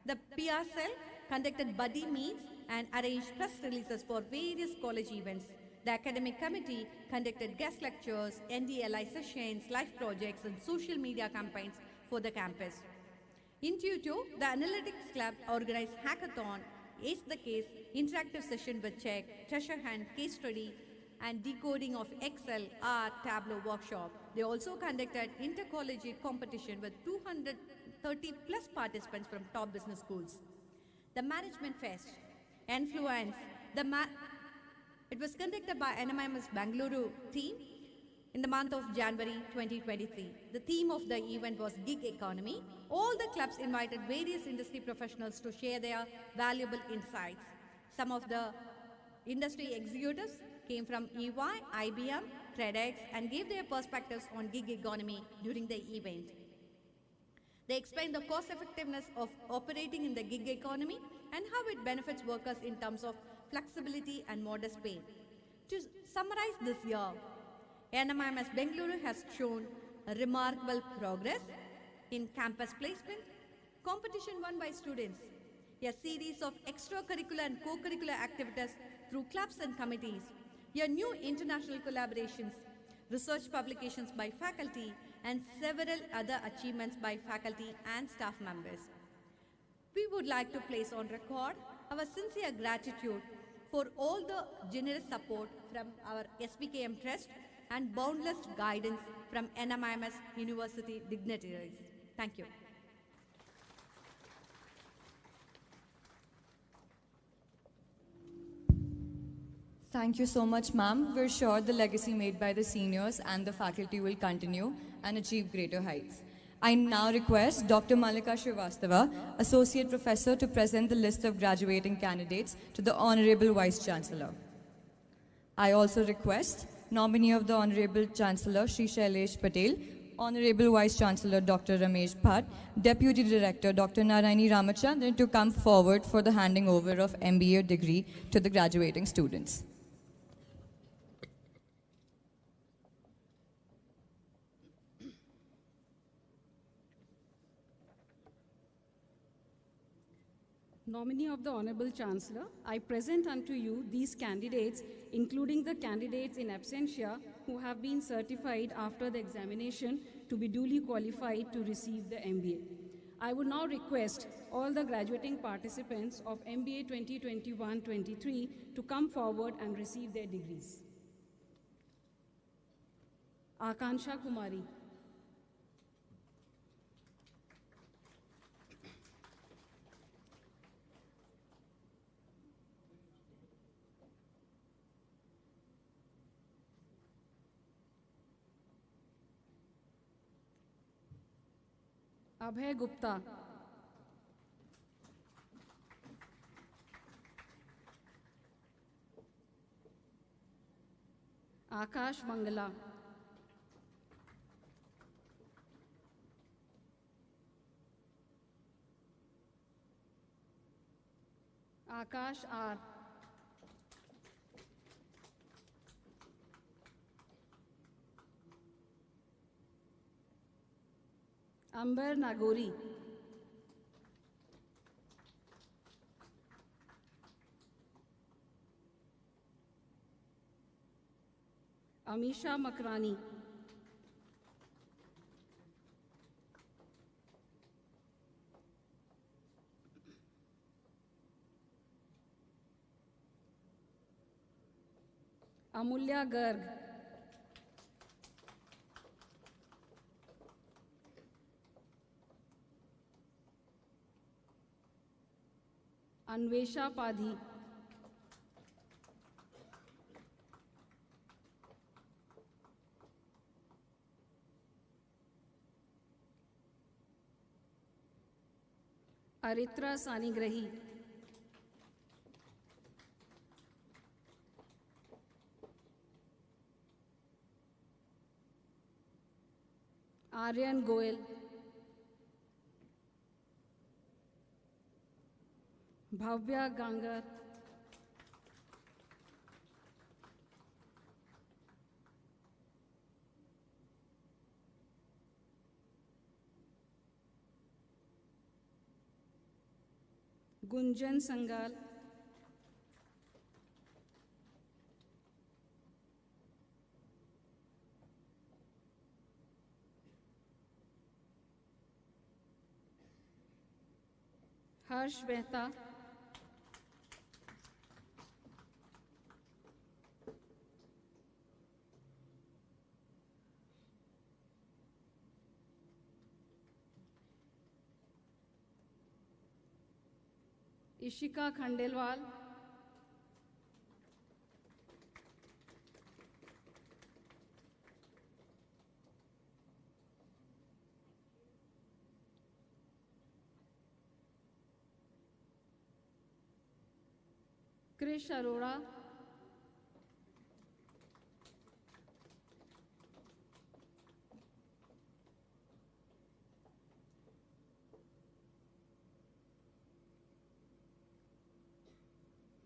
The PR cell conducted buddy meets and arranged press releases for various college events. The academic committee conducted guest lectures, NDLI sessions, live projects, and social media campaigns for the campus. Intuito, the analytics club, organized hackathon, Ace the Case, interactive session with check, treasure hunt, case study, and decoding of Excel, R, Tableau workshop. They also conducted intercollegiate competition with 230 plus participants from top business schools. The Management Fest, Influence, it was conducted by NMIMS Bengaluru team in the month of January 2023. The theme of the event was gig economy. All the clubs invited various industry professionals to share their valuable insights. Some of the industry executives came from EY, IBM, TEDx, and gave their perspectives on gig economy during the event. They explained the cost effectiveness of operating in the gig economy and how it benefits workers in terms of flexibility and modest pay. To summarize this year, NMIMS Bengaluru has shown a remarkable progress in campus placement, competition won by students, a series of extracurricular and co-curricular activities through clubs and committees, new international collaborations, research publications by faculty, and several other achievements by faculty and staff members. We would like to place on record our sincere gratitude for all the generous support from our SVKM Trust and boundless guidance from NMIMS University dignitaries. Thank you. Thank you so much, ma'am. We're sure the legacy made by the seniors and the faculty will continue and achieve greater heights. I now request Dr. Malika Srivastava, Associate Professor, to present the list of graduating candidates to the Honorable Vice Chancellor. I also request nominee of the Honorable Chancellor, Shri Shailesh Patel, Honorable Vice Chancellor, Dr. Ramesh Bhatt, Deputy Director, Dr. Naraini Ramachandran, to come forward for the handing over of MBA degree to the graduating students. Nominee of the Honorable Chancellor, I present unto you these candidates, including the candidates in absentia who have been certified after the examination to be duly qualified to receive the MBA. I would now request all the graduating participants of MBA 2021-23 to come forward and receive their degrees. Akansha Kumari. Abhay Gupta, Akash Mangla, Akash R, Ambar Nagori, Amisha Makrani, Amulya Garg, Anvesha Padhi, Aritra Sanigrahi, Aryan Goyal, Bhavya Gangar, Gunjan Sangal, Harsh Mehta, Ishika Khandelwal, Krish Arora,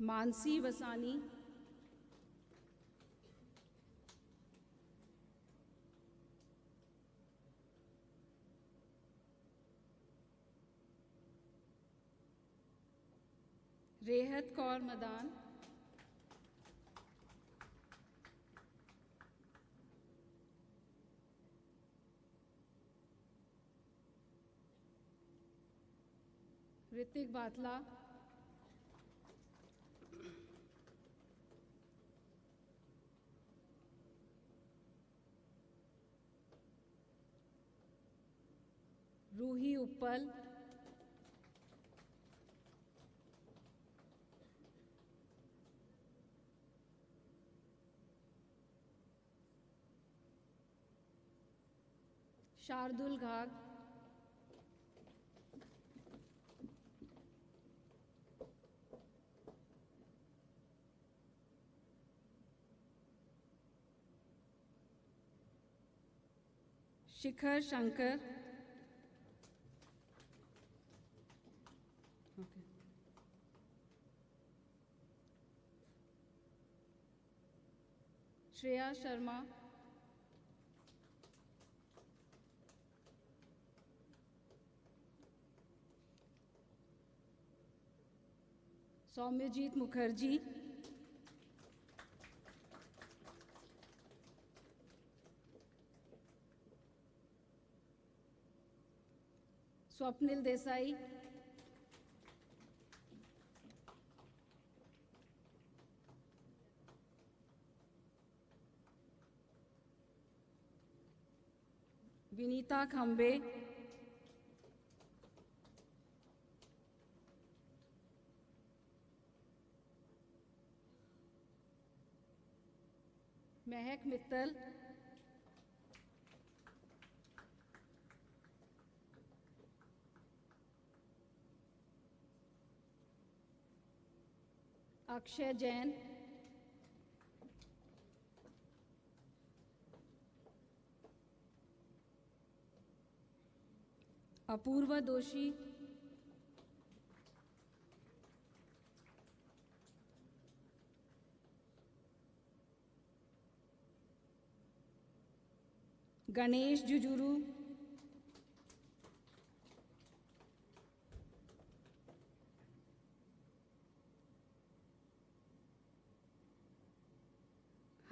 Mansi Vasani, Rehat Kaur Madan, Hrithik Bathla, Roohi Uppal, Shardul Ghag, Shikhar Shankar, Shreya Sharma, Saumyajit Mukherjee, Swapnil Desai, Vinita Khambe, Mahak Mittal, Akshay Jain, Apurva Doshi, Ganesh Jujuru,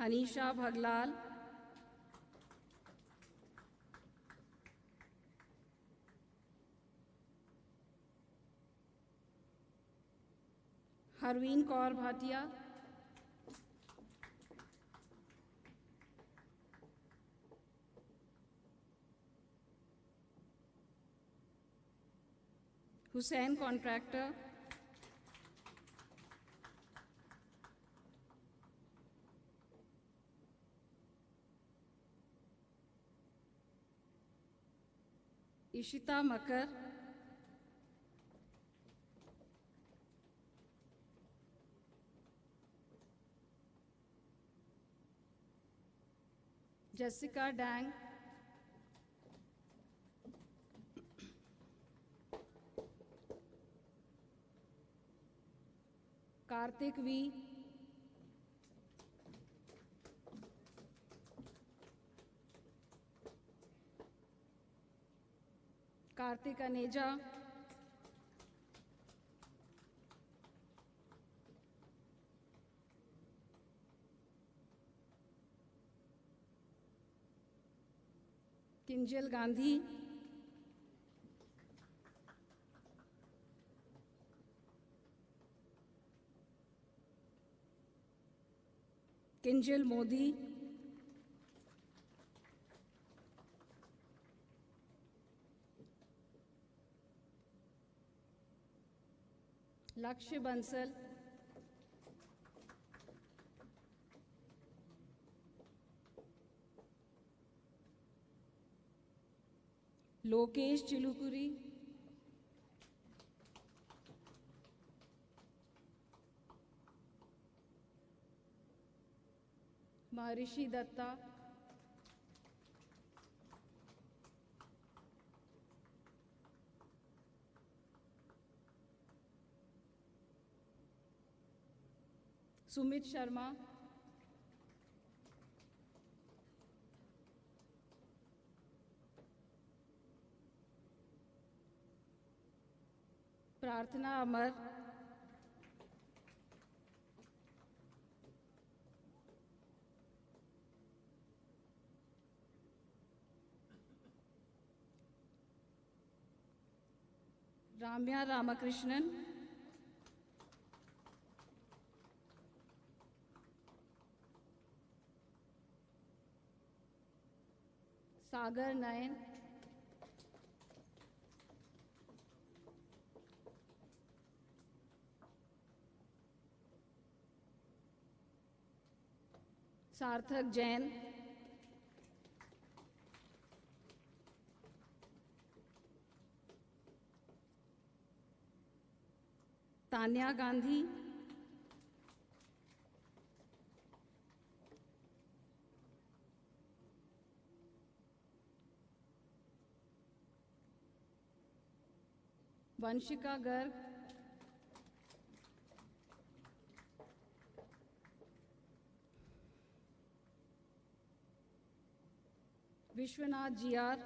Hanisha Bhaglal, Harveen Kaur Bhatia, Hussain Contractor, Ishita Makar, Jessica Dang, Karthik V, Karthik Aneja, Kinjal Gandhi, Kinjal Modi, Lakshya Bansal, Lokesh Chilukuri, Maharishi Datta, Sumit Sharma, Prarthana Amar, Ramya Ramakrishnan, Sagar Nayan, Sarthak Jain, Tanya Gandhi, Vanshika Garg, Vishwanath GR,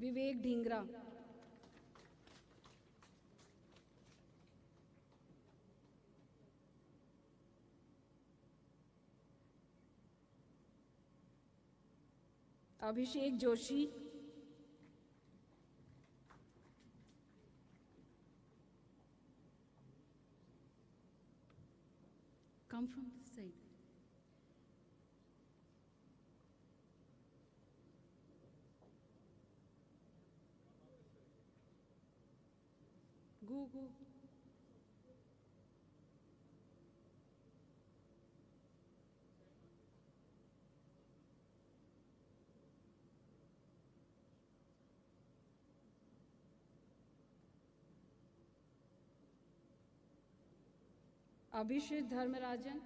Vivek Dhingra, Abhishek Joshi, come from this side. Go, go. Abhishek Dharmarajan,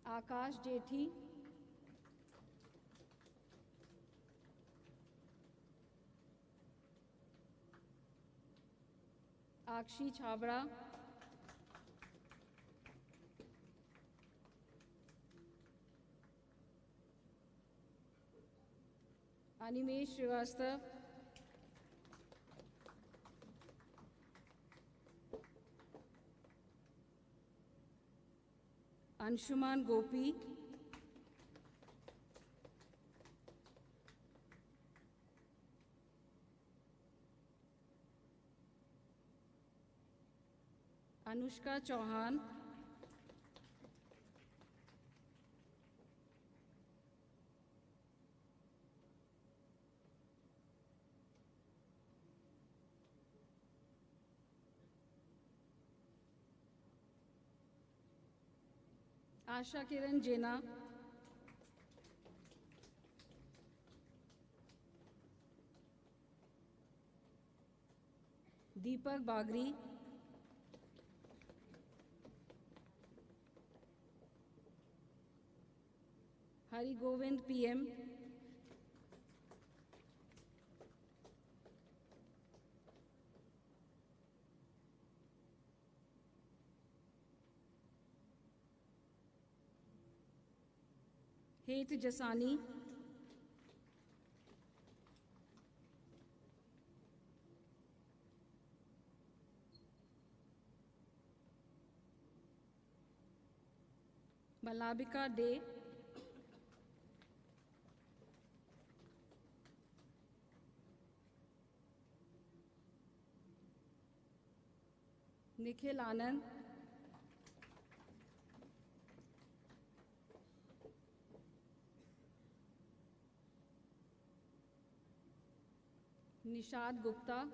Akash Jethi, Akshi Chabra, Animesh Srivastav, Anshuman Gopi, Anushka Chauhan, Asha Kiran Jena, Deepak Bagri, Hari Govind PM, Het Jasani, Malabika De, Nikhil Anand, Nishad Gupta,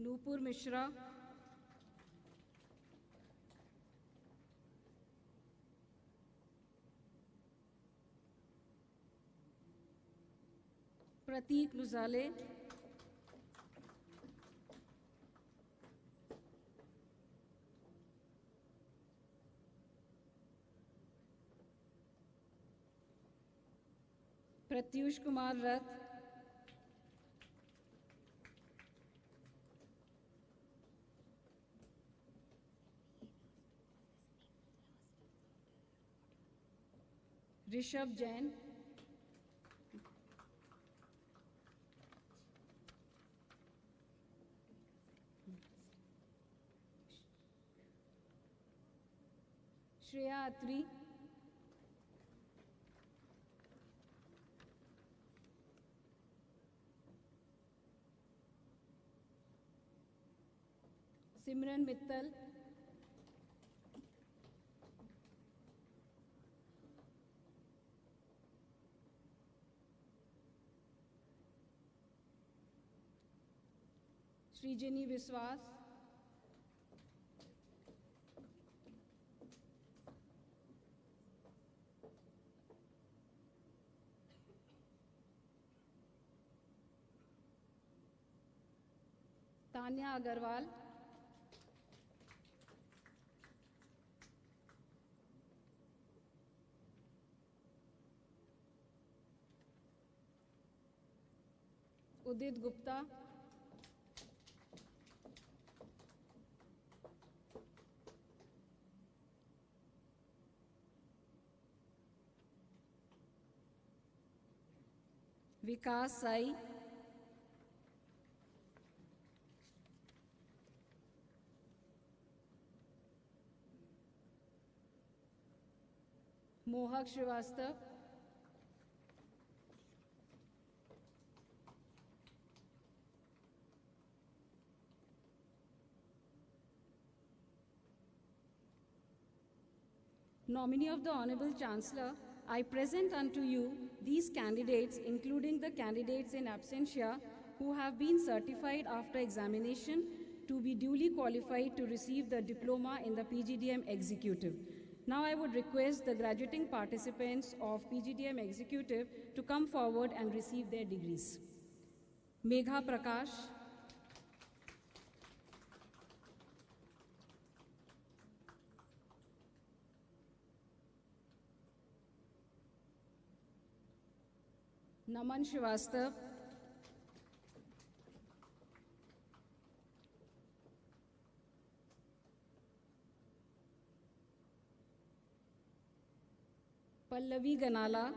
Nupur Mishra, Prateek Luzale, Pratyush Kumar Rath, Rishabh Jain, Shreya Atri, Simran Mittal, Srijani Viswas, Tanya Agarwal, Udit Gupta, Vikas Sai, Mohak Srivastav, Nominee of the Honorable Chancellor, I present unto you these candidates, including the candidates in absentia, who have been certified after examination to be duly qualified to receive the diploma in the PGDM Executive. Now I would request the graduating participants of PGDM Executive to come forward and receive their degrees. Megha Prakash, Naman Srivastav, Pallavi Ganala,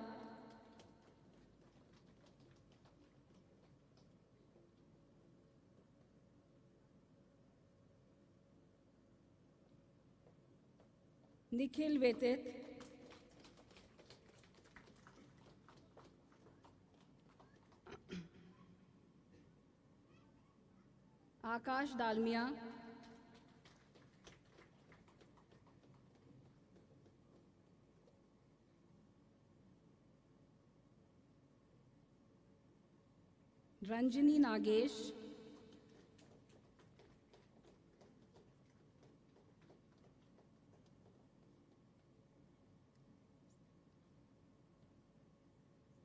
Nikhil Vetit, Akash Dalmia, Ranjini Nagesh,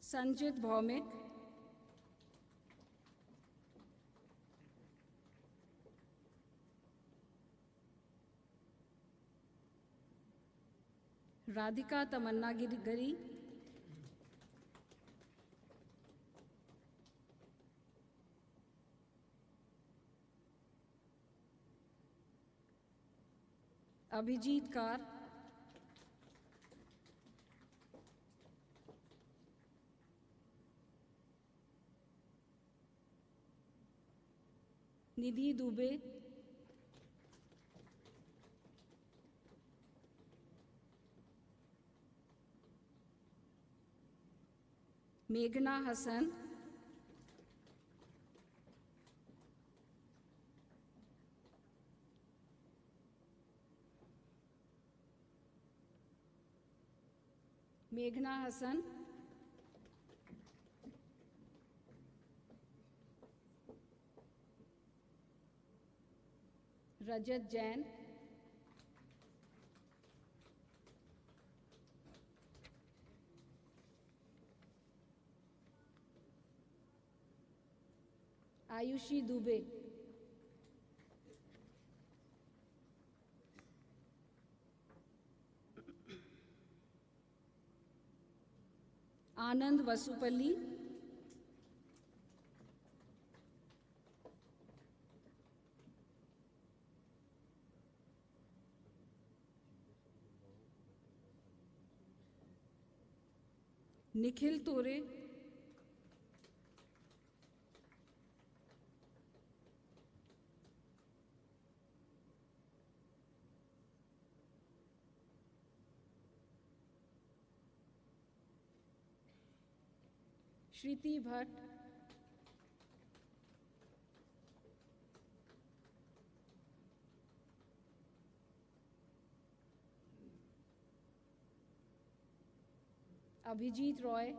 Sanjit Bhaumik, Radhika Tamanna Giri, Abhijit Kar, Nidhi Dubey, Meghna Hassan, Meghna Hassan, Rajat Jain, Ayushi Dubey, Anand Vasupalli, Nikhil Tore, Shriti Bhatt, Abhijit Roy,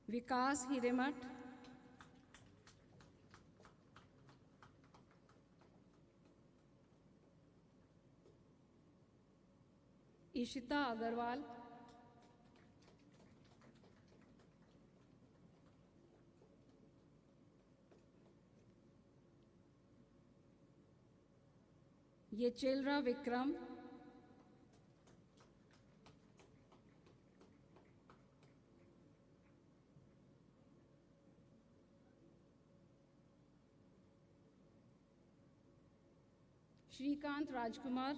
Vikas Hiremat, Ishita Agarwal, Yechelra Vikram, Shrikant Rajkumar,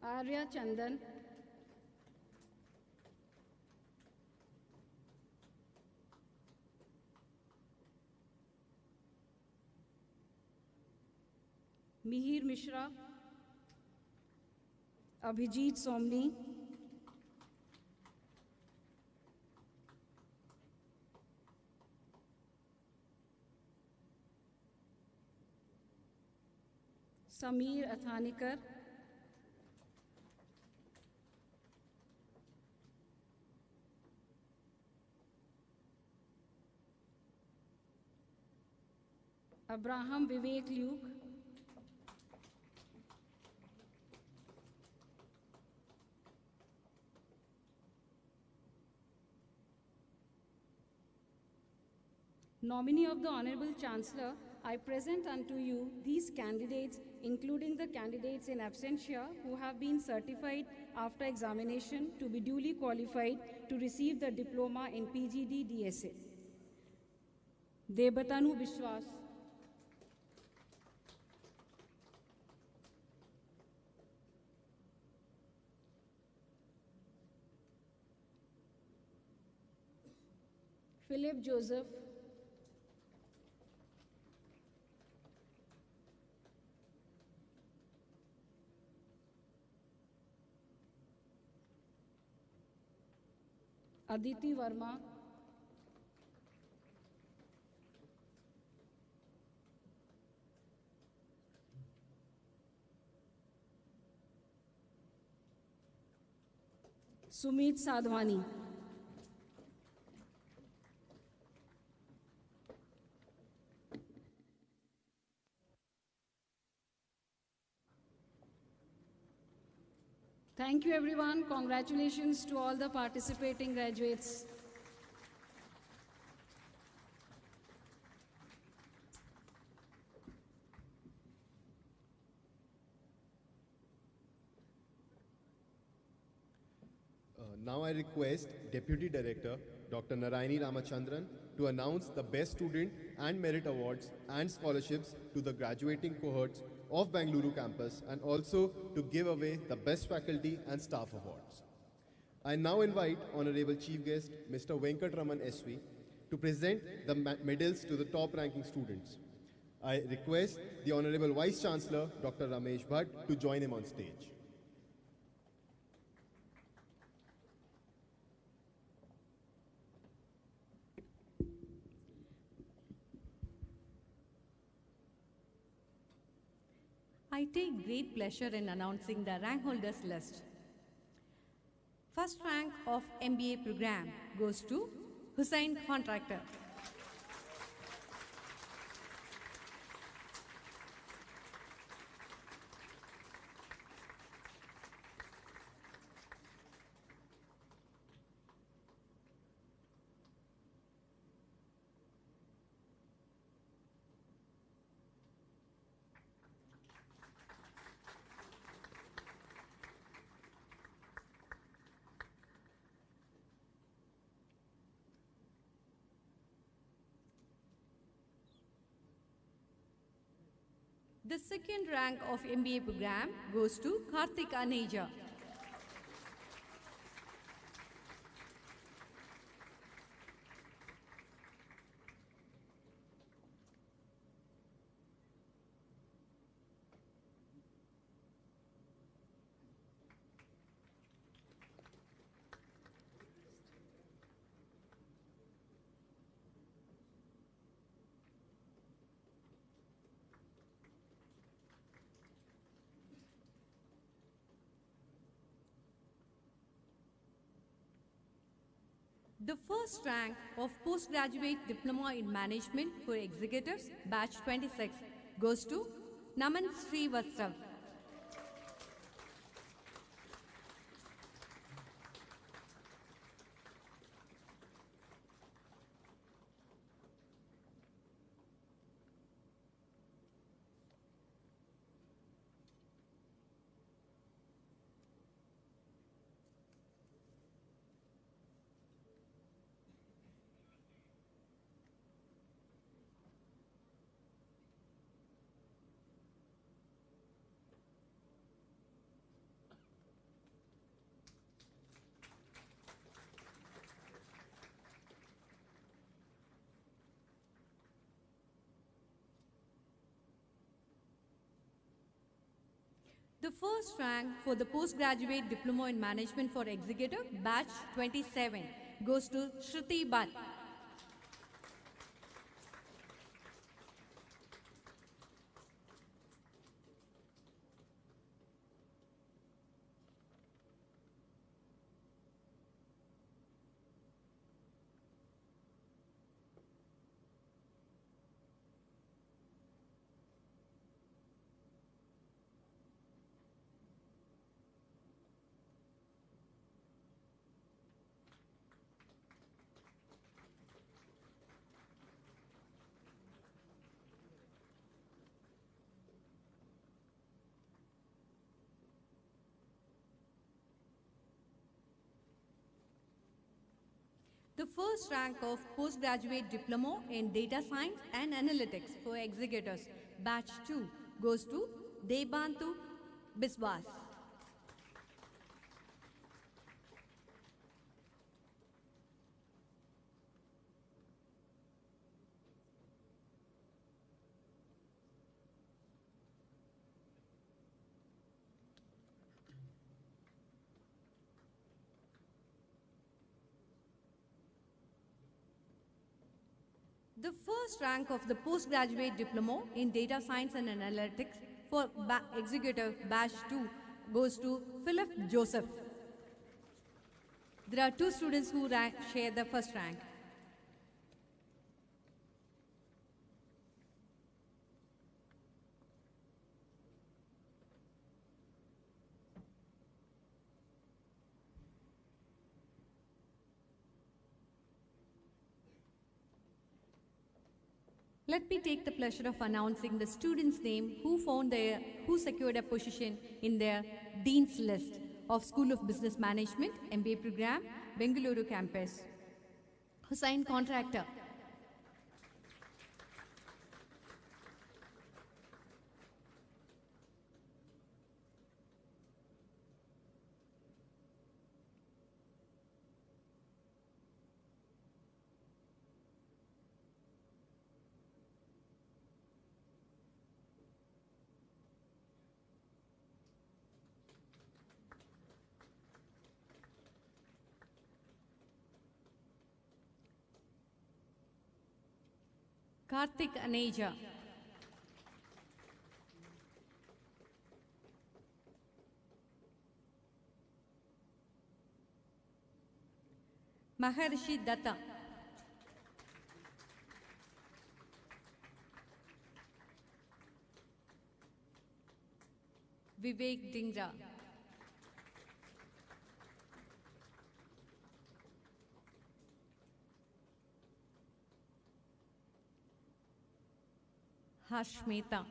Arya Chandan, Mihir Mishra, Abhijit Somni, Sameer Athanikar, Abraham Vivek Luke, Nominee of the Honorable Chancellor, I present unto you these candidates, including the candidates in absentia who have been certified after examination to be duly qualified to receive the diploma in PGD DSA. Debatanu Bishwas, Philip Joseph, Aditi Verma, Sumit Sadhwani, Thank you everyone. Congratulations to all the participating graduates. Now I request Deputy Director Dr. Naraini Ramachandran to announce the Best Student and Merit Awards and scholarships to the graduating cohorts of Bangalore Campus and also to give away the Best Faculty and Staff Awards. I now invite Honorable Chief Guest Mr. Venkatraman SV to present the medals to the top-ranking students. I request the Honorable Vice Chancellor Dr. Ramesh Bhatt to join him on stage. I take great pleasure in announcing the rank holders list. First rank of MBA program goes to Hussain Contractor. The second rank of MBA program goes to Karthik Aneja. The first rank of Postgraduate Diploma in Management for Executives, Batch 26, goes to Naman Srivastav. The first rank for the postgraduate diploma in management for executive batch 27 goes to Shruti Bhatt. The first rank of postgraduate diploma in data science and analytics for executives, batch 2, goes to Debantu Biswas. The first rank of the postgraduate diploma in data science and analytics for executive batch 2 goes to Philip Joseph. There are 2 students who share the first rank. Let me take the pleasure of announcing the students' name who secured a position in their Dean's List of School of Business Management, MBA program, Bengaluru Campus. Hussain Contractor. Karthik Aneja. Maharshi Datta. Vivek Dingra. Harsh Mehta.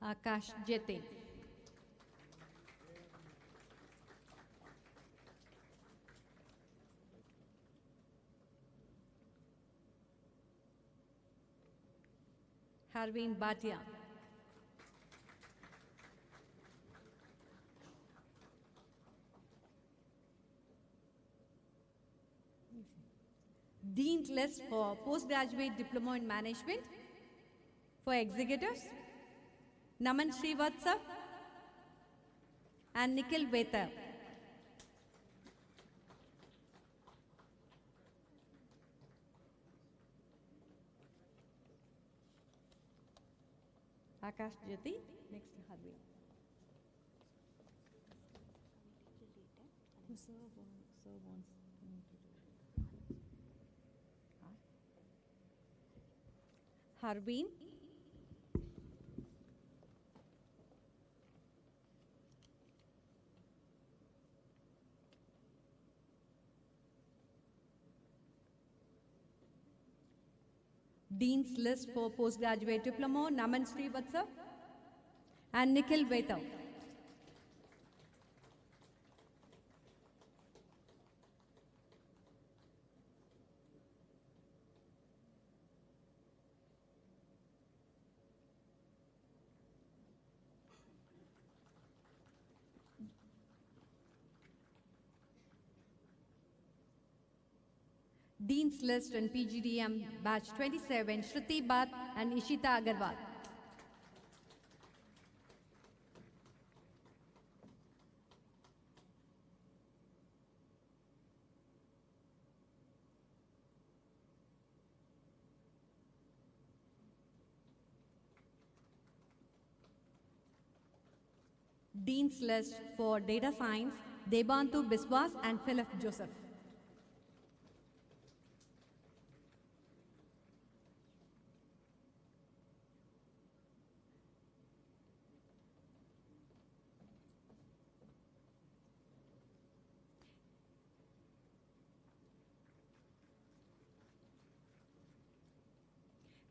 Akash Jete. Harveen Bhatia. Dean's List for Postgraduate Diploma in Management for Executives, Naman Srivatsa and Nikhil Beta. Akash Jyoti, next to Harvey. Harbeen. Dean's List for Postgraduate Diploma, Naman Srivatsa and Nikhil Beta. Dean's List and PGDM Batch 27, Shruti Bhatt and Ishita Agarwal. Dean's List for Data Science, Debantu Biswas and Philip Joseph.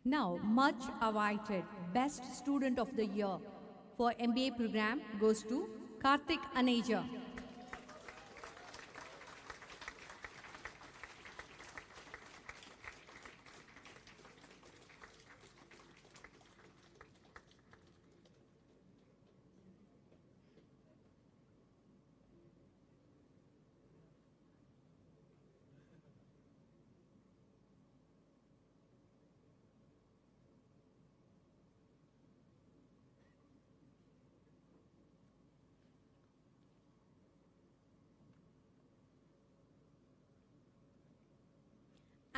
Now, much awaited Best Student of the Year for MBA program goes to Karthik Aneja.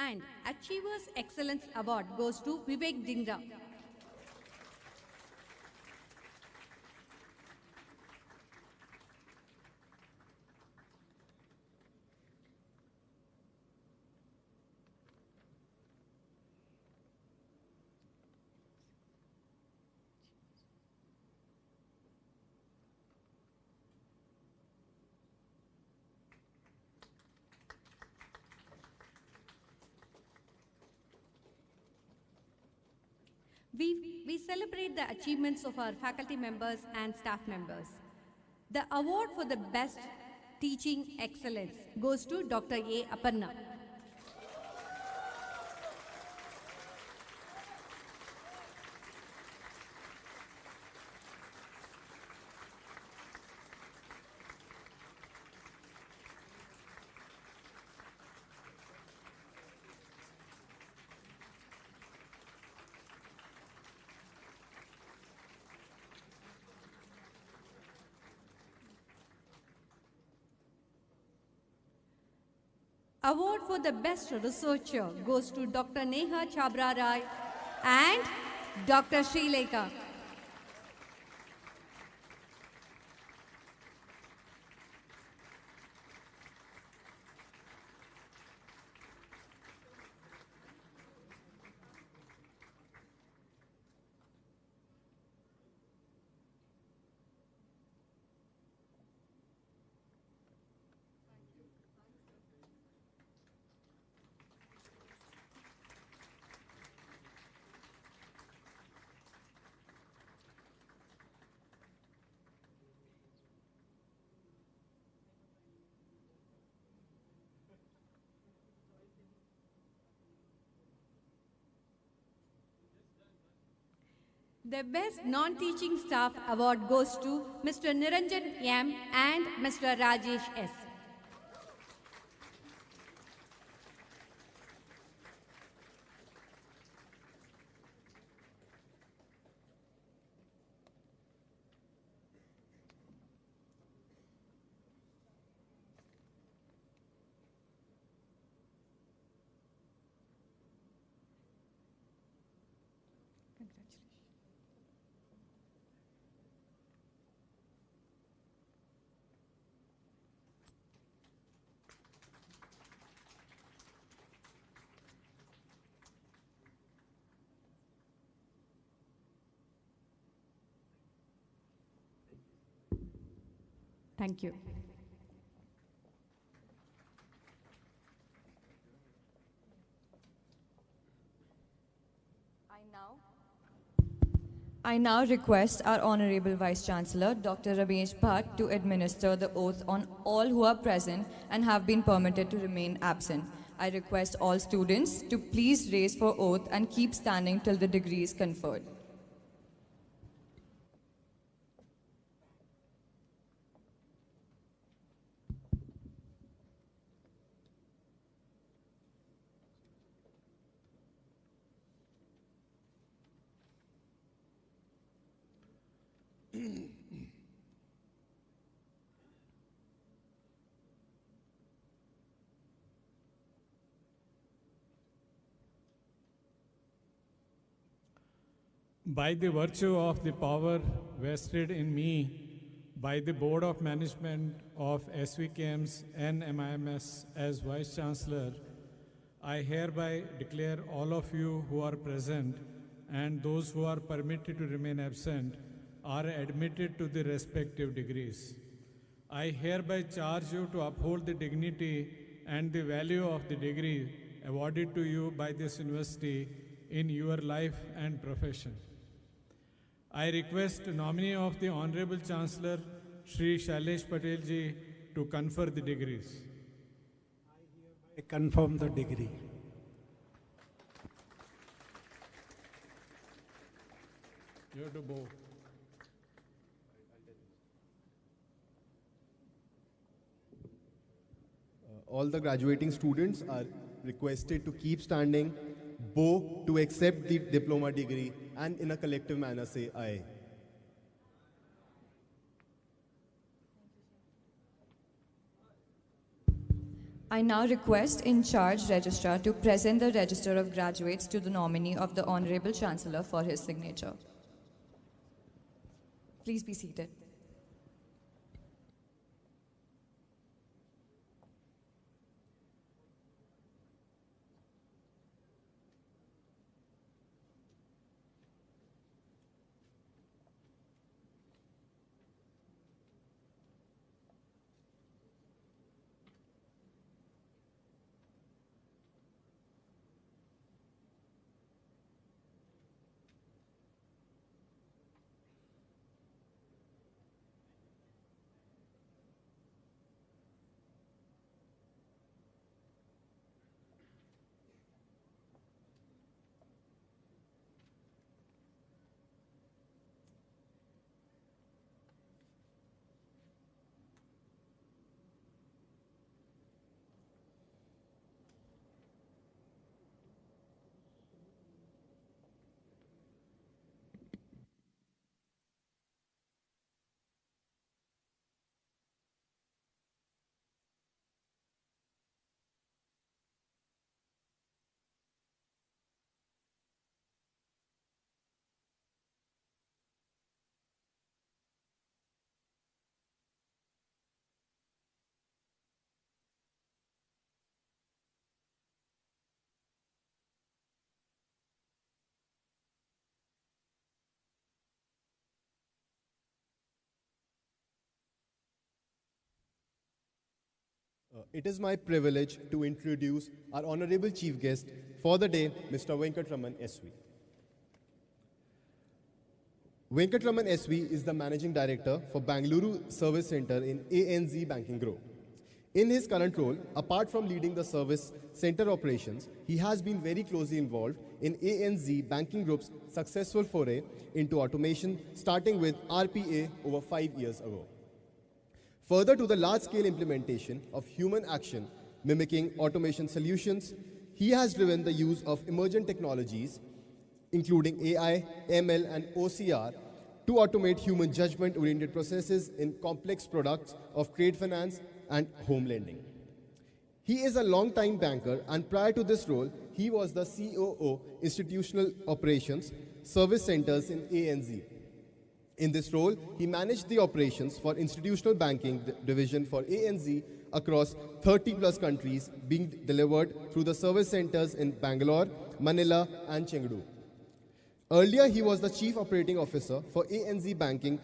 And Achievers Excellence Award goes to Vivek Dingra. We celebrate the achievements of our faculty members and staff members. The award for the best teaching excellence goes to Dr. A. Aparna. Award for the best researcher goes to Dr. Neha Chabra Rai and Dr. Srilekha. The Best Non-Teaching Staff Award goes to Mr. Niranjan M. and Mr. Rajesh S. Thank you. I now request our Honorable Vice Chancellor, Dr. Ramesh Bhatt, to administer the oath on all who are present and have been permitted to remain absent. I request all students to please raise for oath and keep standing till the degree is conferred. By the virtue of the power vested in me by the Board of Management of SVKM's NMIMS as Vice Chancellor, I hereby declare all of you who are present and those who are permitted to remain absent are admitted to the respective degrees. I hereby charge you to uphold the dignity and the value of the degree awarded to you by this university in your life and profession. I request the nominee of the Honorable Chancellor, Shri Shailesh Patel ji, to confer the degrees. I confirm the degree. You have to bow. All the graduating students are requested to keep standing, bow to accept the diploma degree, and in a collective manner say aye. I now request in charge registrar to present the register of graduates to the nominee of the Honorable Chancellor for his signature. Please be seated. It is my privilege to introduce our honorable chief guest for the day, Mr. Venkatraman SV. Venkatraman SV is the Managing Director for Bengaluru Service Center in ANZ Banking Group. In his current role, apart from leading the service center operations, he has been very closely involved in ANZ Banking Group's successful foray into automation, starting with RPA over 5 years ago. Further to the large-scale implementation of human action mimicking automation solutions, he has driven the use of emergent technologies, including AI, ML, and OCR, to automate human judgment-oriented processes in complex products of trade finance and home lending. He is a long-time banker, and prior to this role, he was the COO, Institutional Operations, Service Centers in ANZ. In this role, he managed the operations for institutional banking division for ANZ across 30+ countries, being delivered through the service centers in Bangalore, Manila, and Chengdu. Earlier, he was the Chief Operating Officer for ANZ Banking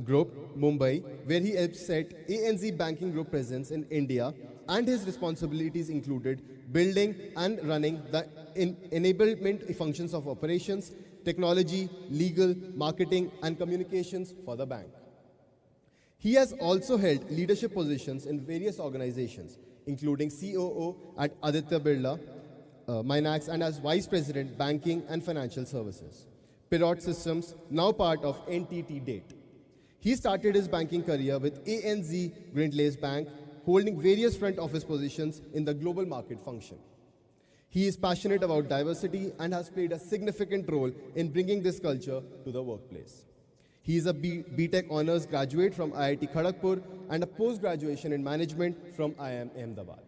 Group, Mumbai, where he helped set ANZ Banking Group presence in India, and his responsibilities included building and running the enablement functions of operations, technology, legal, marketing, and communications for the bank. He has also held leadership positions in various organizations, including COO at Aditya Birla, Minax, and as Vice President, Banking and Financial Services. Pirot Systems, now part of NTT Date. He started his banking career with ANZ Grindlays Bank, holding various front office positions in the global market function. He is passionate about diversity and has played a significant role in bringing this culture to the workplace. He is a BTech Honours graduate from IIT Kharagpur and a post-graduation in management from IIM Ahmedabad.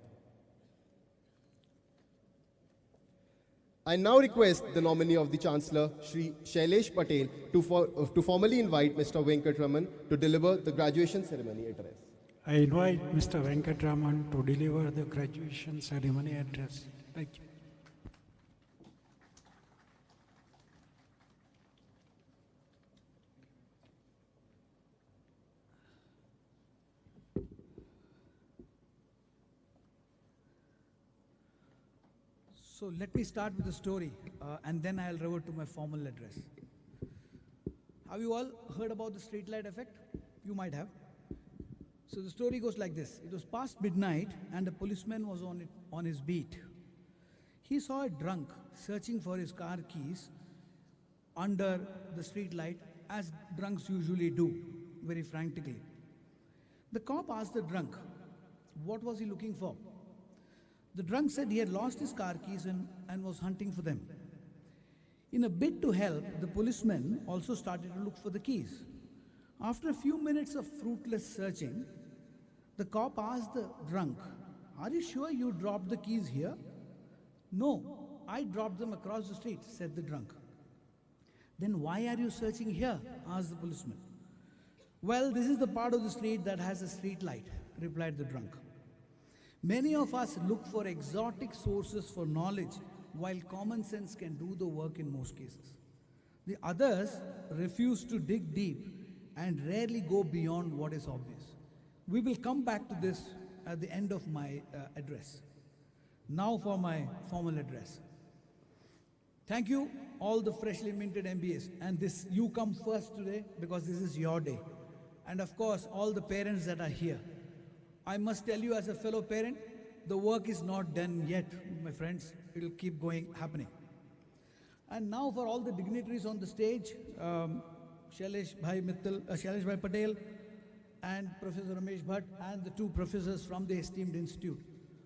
I now request the nominee of the Chancellor, Shri Shailesh Patel, to formally invite Mr. Venkatraman to deliver the graduation ceremony address. I invite Mr. Venkatraman to deliver the graduation ceremony address. Thank you. So let me start with a story, and then I'll revert to my formal address. Have you all heard about the streetlight effect? You might have. So the story goes like this. It was past midnight, and a policeman was on his beat. He saw a drunk searching for his car keys under the streetlight, as drunks usually do, very frantically. The cop asked the drunk, what was he looking for? The drunk said he had lost his car keys and was hunting for them. In a bid to help, the policeman also started to look for the keys. After a few minutes of fruitless searching, the cop asked the drunk, are you sure you dropped the keys here? No, I dropped them across the street, said the drunk. Then why are you searching here? Asked the policeman. Well, this is the part of the street that has a street light, replied the drunk. Many of us look for exotic sources for knowledge, while common sense can do the work in most cases. The others refuse to dig deep and rarely go beyond what is obvious. We will come back to this at the end of my address. Now for my formal address. Thank you, all the freshly minted MBAs. And you come first today because this is your day. And of course, all the parents that are here. I must tell you as a fellow parent, the work is not done yet, my friends. It will keep happening. And now for all the dignitaries on the stage, Shailesh Bhai Patel and Professor Ramesh Bhatt and the two professors from the esteemed institute.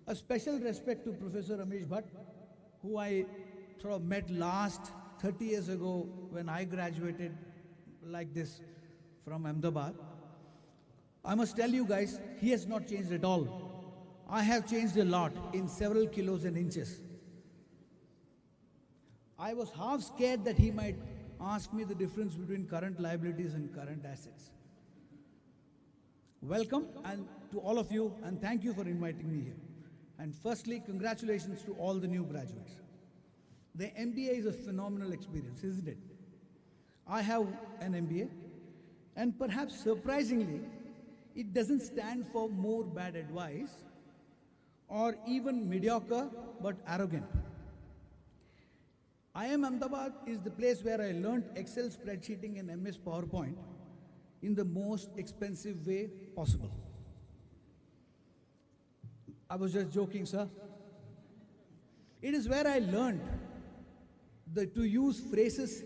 A special respect to Professor Ramesh Bhatt, who I sort of met last 30 years ago when I graduated like this from Ahmedabad. I must tell you guys, he has not changed at all. I have changed a lot in several kilos and inches. I was half scared that he might ask me the difference between current liabilities and current assets. Welcome and to all of you, and thank you for inviting me here. And firstly, congratulations to all the new graduates. The MBA is a phenomenal experience, isn't it? I have an MBA, and perhaps surprisingly, it doesn't stand for more bad advice or even mediocre but arrogant. IIM Ahmedabad is the place where I learned Excel spreadsheeting and MS PowerPoint in the most expensive way possible. I was just joking, sir. It is where I learned to use phrases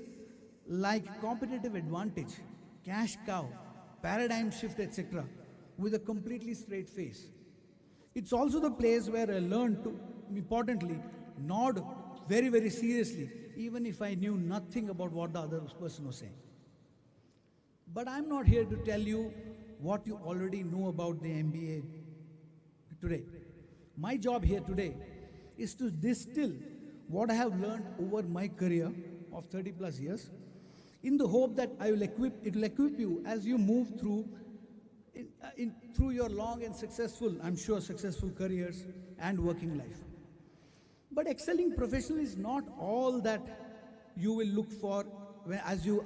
like competitive advantage, cash cow, paradigm shift, etc., with a completely straight face. It's also the place where I learned to, importantly, nod very, very seriously, even if I knew nothing about what the other person was saying. But I'm not here to tell you what you already know about the MBA today. My job here today is to distill what I have learned over my career of 30 plus years, in the hope that it will equip you as you move through your long and successful, I'm sure, successful careers and working life. But excelling professionally is not all that you will look for as you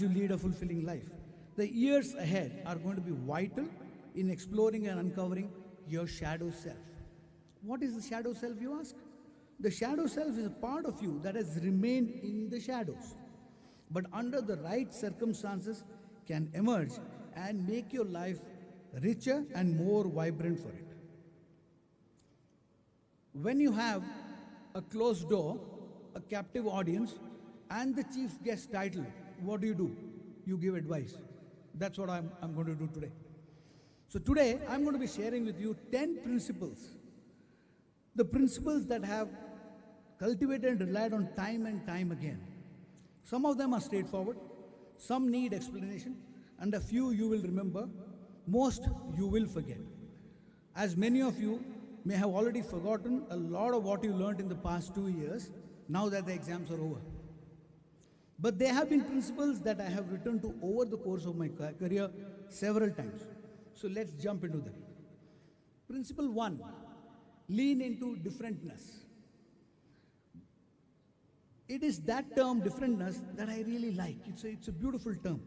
lead a fulfilling life. The years ahead are going to be vital in exploring and uncovering your shadow self. What is the shadow self, you ask? The shadow self is a part of you that has remained in the shadows, but under the right circumstances can emerge and make your life richer and more vibrant for it. When you have a closed door, a captive audience, and the chief guest title, what do? You give advice. That's what I'm going to do today. So today, I'm going to be sharing with you 10 principles. The principles that have cultivated and relied on time and time again. Some of them are straightforward, some need explanation, and a few you will remember, most you will forget. As many of you may have already forgotten a lot of what you learned in the past 2 years, now that the exams are over. But there have been principles that I have returned to over the course of my career several times. So let's jump into them. Principle 1, lean into differentness. It is that term, differentness, that I really like. It's a beautiful term.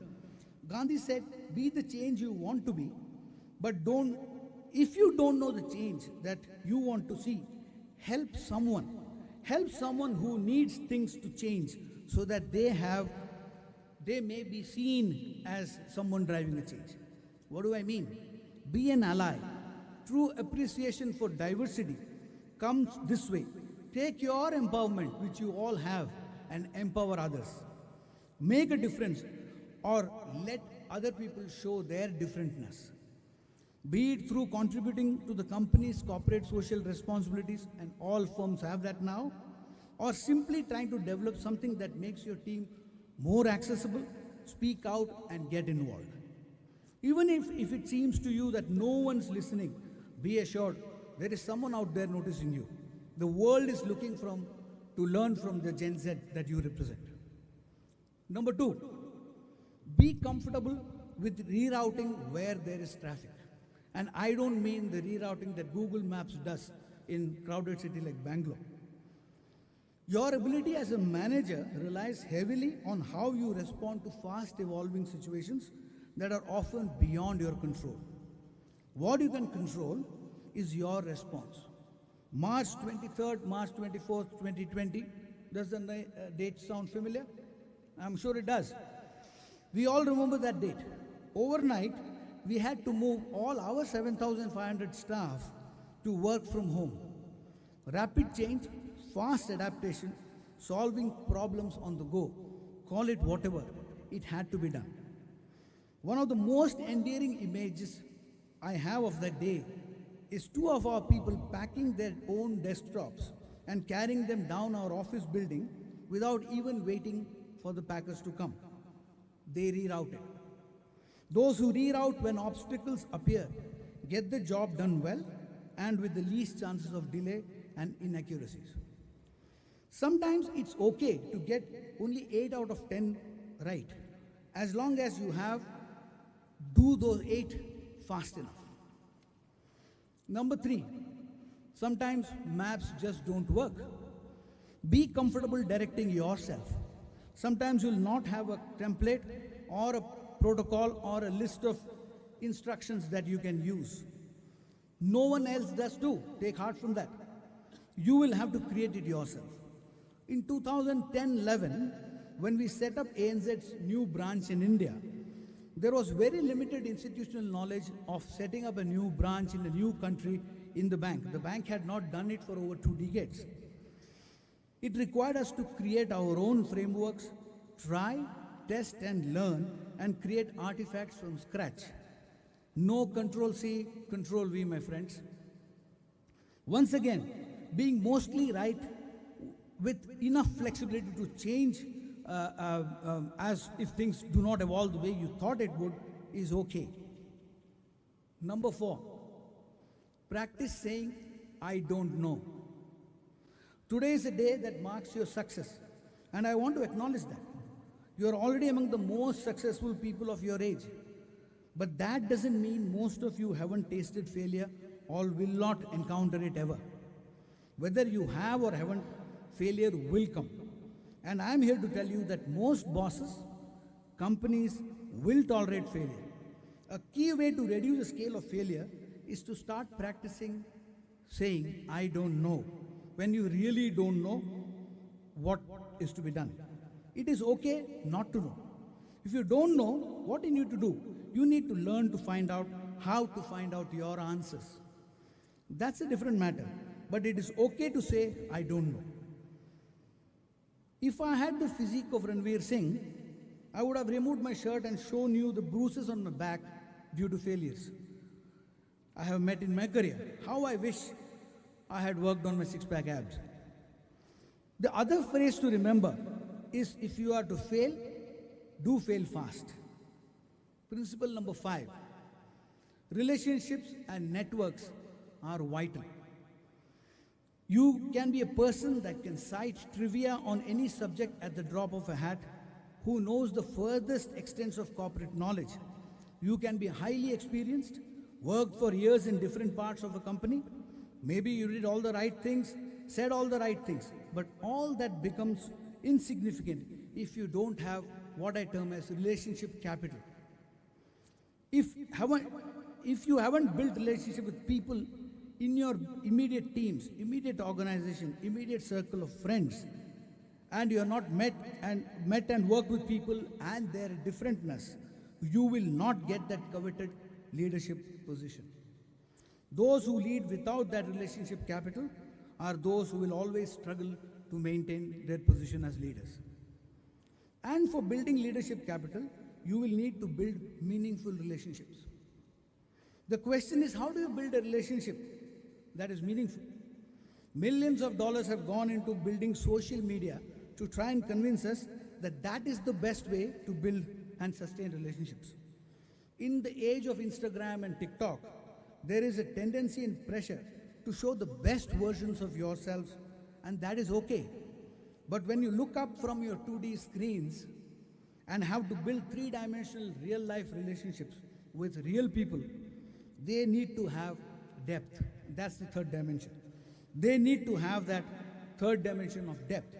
Gandhi said, be the change you want to be, but if you don't know the change that you want to see, help someone. Help someone who needs things to change so that they may be seen as someone driving a change. What do I mean? Be an ally. True appreciation for diversity comes this way. Take your empowerment, which you all have, and empower others. Make a difference, or let other people show their differentness. Be it through contributing to the company's corporate social responsibilities, and all firms have that now, or simply trying to develop something that makes your team more accessible, speak out and get involved. Even if it seems to you that no one's listening, be assured there is someone out there noticing you. The world is looking to learn from the Gen Z that you represent. Number 2, be comfortable with rerouting where there is traffic. And I don't mean the rerouting that Google Maps does in crowded city like Bangalore. Your ability as a manager relies heavily on how you respond to fast evolving situations that are often beyond your control. What you can control is your response. March 23rd, March 24th, 2020, does the date sound familiar? I'm sure it does. We all remember that date. Overnight, we had to move all our 7,500 staff to work from home. Rapid change, fast adaptation, solving problems on the go, call it whatever, it had to be done. One of the most endearing images I have of that day is 2 of our people packing their own desktops and carrying them down our office building without even waiting for the packers to come. They rerouted. Those who reroute when obstacles appear get the job done well and with the least chances of delay and inaccuracies. Sometimes it's okay to get only 8 out of 10 right, as long as you do those 8 fast enough. Number 3, sometimes maps just don't work. Be comfortable directing yourself. Sometimes you'll not have a template or a protocol or a list of instructions that you can use. No one else does too. Take heart from that. You will have to create it yourself. In 2010-11, when we set up ANZ's new branch in India, there was very limited institutional knowledge of setting up a new branch in a new country in the bank. The bank had not done it for over 2 decades. It required us to create our own frameworks, try, test and learn, and create artifacts from scratch. No Control-C, Control-V, my friends. Once again, being mostly right with enough flexibility to change as if things do not evolve the way you thought it would is okay. Number 4, practice saying, I don't know. Today is a day that marks your success, and I want to acknowledge that. You are already among the most successful people of your age. But that doesn't mean most of you haven't tasted failure or will not encounter it ever. Whether you have or haven't, failure will come. And I'm here to tell you that most bosses, companies will tolerate failure. A key way to reduce the scale of failure is to start practicing saying, I don't know, when you really don't know what is to be done. It is okay not to know. If you don't know what you need to do, you need to learn to find out how to find out your answers. That's a different matter, but it is okay to say, I don't know. If I had the physique of Ranveer Singh, I would have removed my shirt and shown you the bruises on my back due to failures I have met in my career. How I wish I had worked on my six-pack abs. The other phrase to remember is, if you are to fail, do fail fast. Principle number 5, relationships and networks are vital. You can be a person that can cite trivia on any subject at the drop of a hat, who knows the furthest extents of corporate knowledge. You can be highly experienced, worked for years in different parts of a company. Maybe you did all the right things, said all the right things, but all that becomes insignificant if you don't have what I term as relationship capital. If you haven't built relationship with people in your immediate teams, immediate organization, immediate circle of friends, and you are not met and worked with people and their differentness, you will not get that coveted leadership position. Those who lead without that relationship capital are those who will always struggle to maintain their position as leaders. And for building leadership capital, you will need to build meaningful relationships. The question is, how do you build a relationship that is meaningful? Millions of dollars have gone into building social media to try and convince us that that is the best way to build and sustain relationships. In the age of Instagram and TikTok, there is a tendency and pressure to show the best versions of yourselves, and that is okay. But when you look up from your 2D screens and have to build three-dimensional real-life relationships with real people, they need to have depth. That's the third dimension. They need to have that third dimension of depth.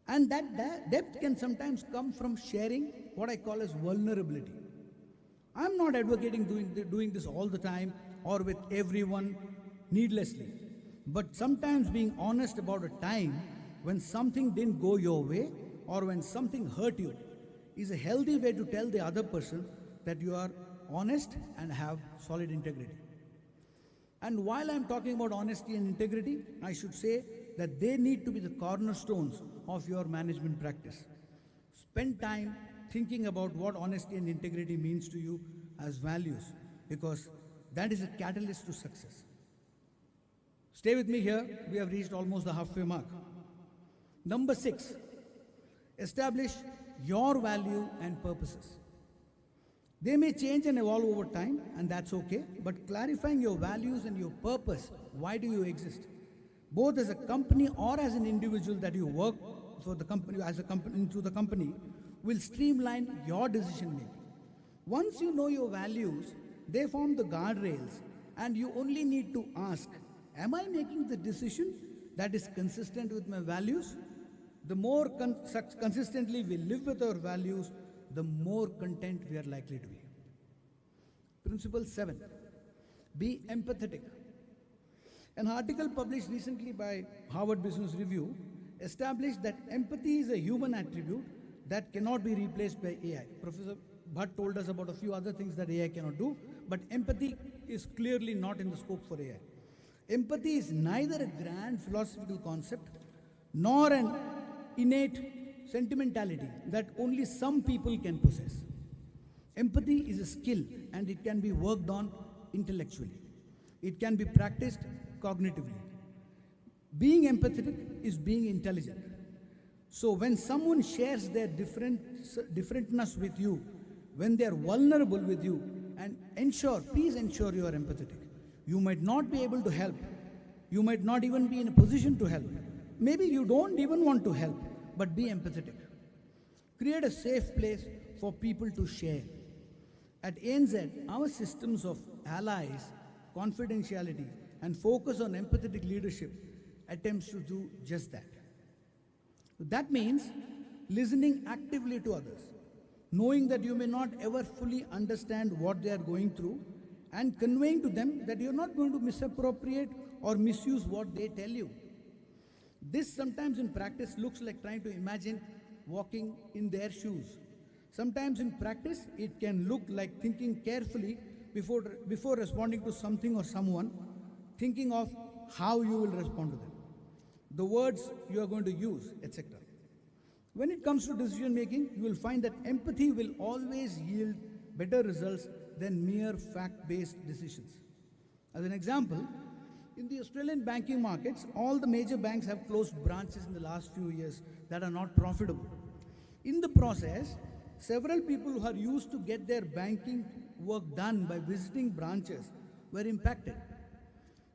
And that depth can sometimes come from sharing what I call as vulnerability. I'm not advocating doing this all the time or with everyone needlessly, but sometimes being honest about a time when something didn't go your way or when something hurt you is a healthy way to tell the other person that you are honest and have solid integrity. And while I'm talking about honesty and integrity, I should say that they need to be the cornerstones of your management practice. Spend time thinking about what honesty and integrity means to you as values, because that is a catalyst to success. Stay with me here. We have reached almost the halfway mark. Number 6, establish your value and purposes. They may change and evolve over time, and that's okay, but clarifying your values and your purpose, why do you exist, both as a company or as an individual that you work for the company, as a company, into the company, will streamline your decision making. Once you know your values, they form the guardrails, and you only need to ask, am I making the decision that is consistent with my values? The more consistently we live with our values, the more content we are likely to be. Principle 7, be empathetic. An article published recently by Harvard Business Review established that empathy is a human attribute that cannot be replaced by AI. Professor Bhatt told us about a few other things that AI cannot do, but empathy is clearly not in the scope for AI. Empathy is neither a grand philosophical concept nor an innate sentimentality that only some people can possess. Empathy is a skill, and it can be worked on intellectually. It can be practiced cognitively. Being empathetic is being intelligent. So when someone shares their differentness with you, when they are vulnerable with you, and please ensure you are empathetic. You might not be able to help. You might not even be in a position to help. Maybe you don't even want to help, but be empathetic. Create a safe place for people to share. At ANZ, our systems of allies, confidentiality, and focus on empathetic leadership attempts to do just that. That means listening actively to others, knowing that you may not ever fully understand what they are going through, and conveying to them that you're not going to misappropriate or misuse what they tell you. This sometimes in practice looks like trying to imagine walking in their shoes. Sometimes in practice, it can look like thinking carefully before responding to something or someone, thinking of how you will respond to them, the words you are going to use, etc. When it comes to decision making, you will find that empathy will always yield better results than mere fact-based decisions. As an example, in the Australian banking markets, all the major banks have closed branches in the last few years that are not profitable. In the process, several people who are used to get their banking work done by visiting branches were impacted.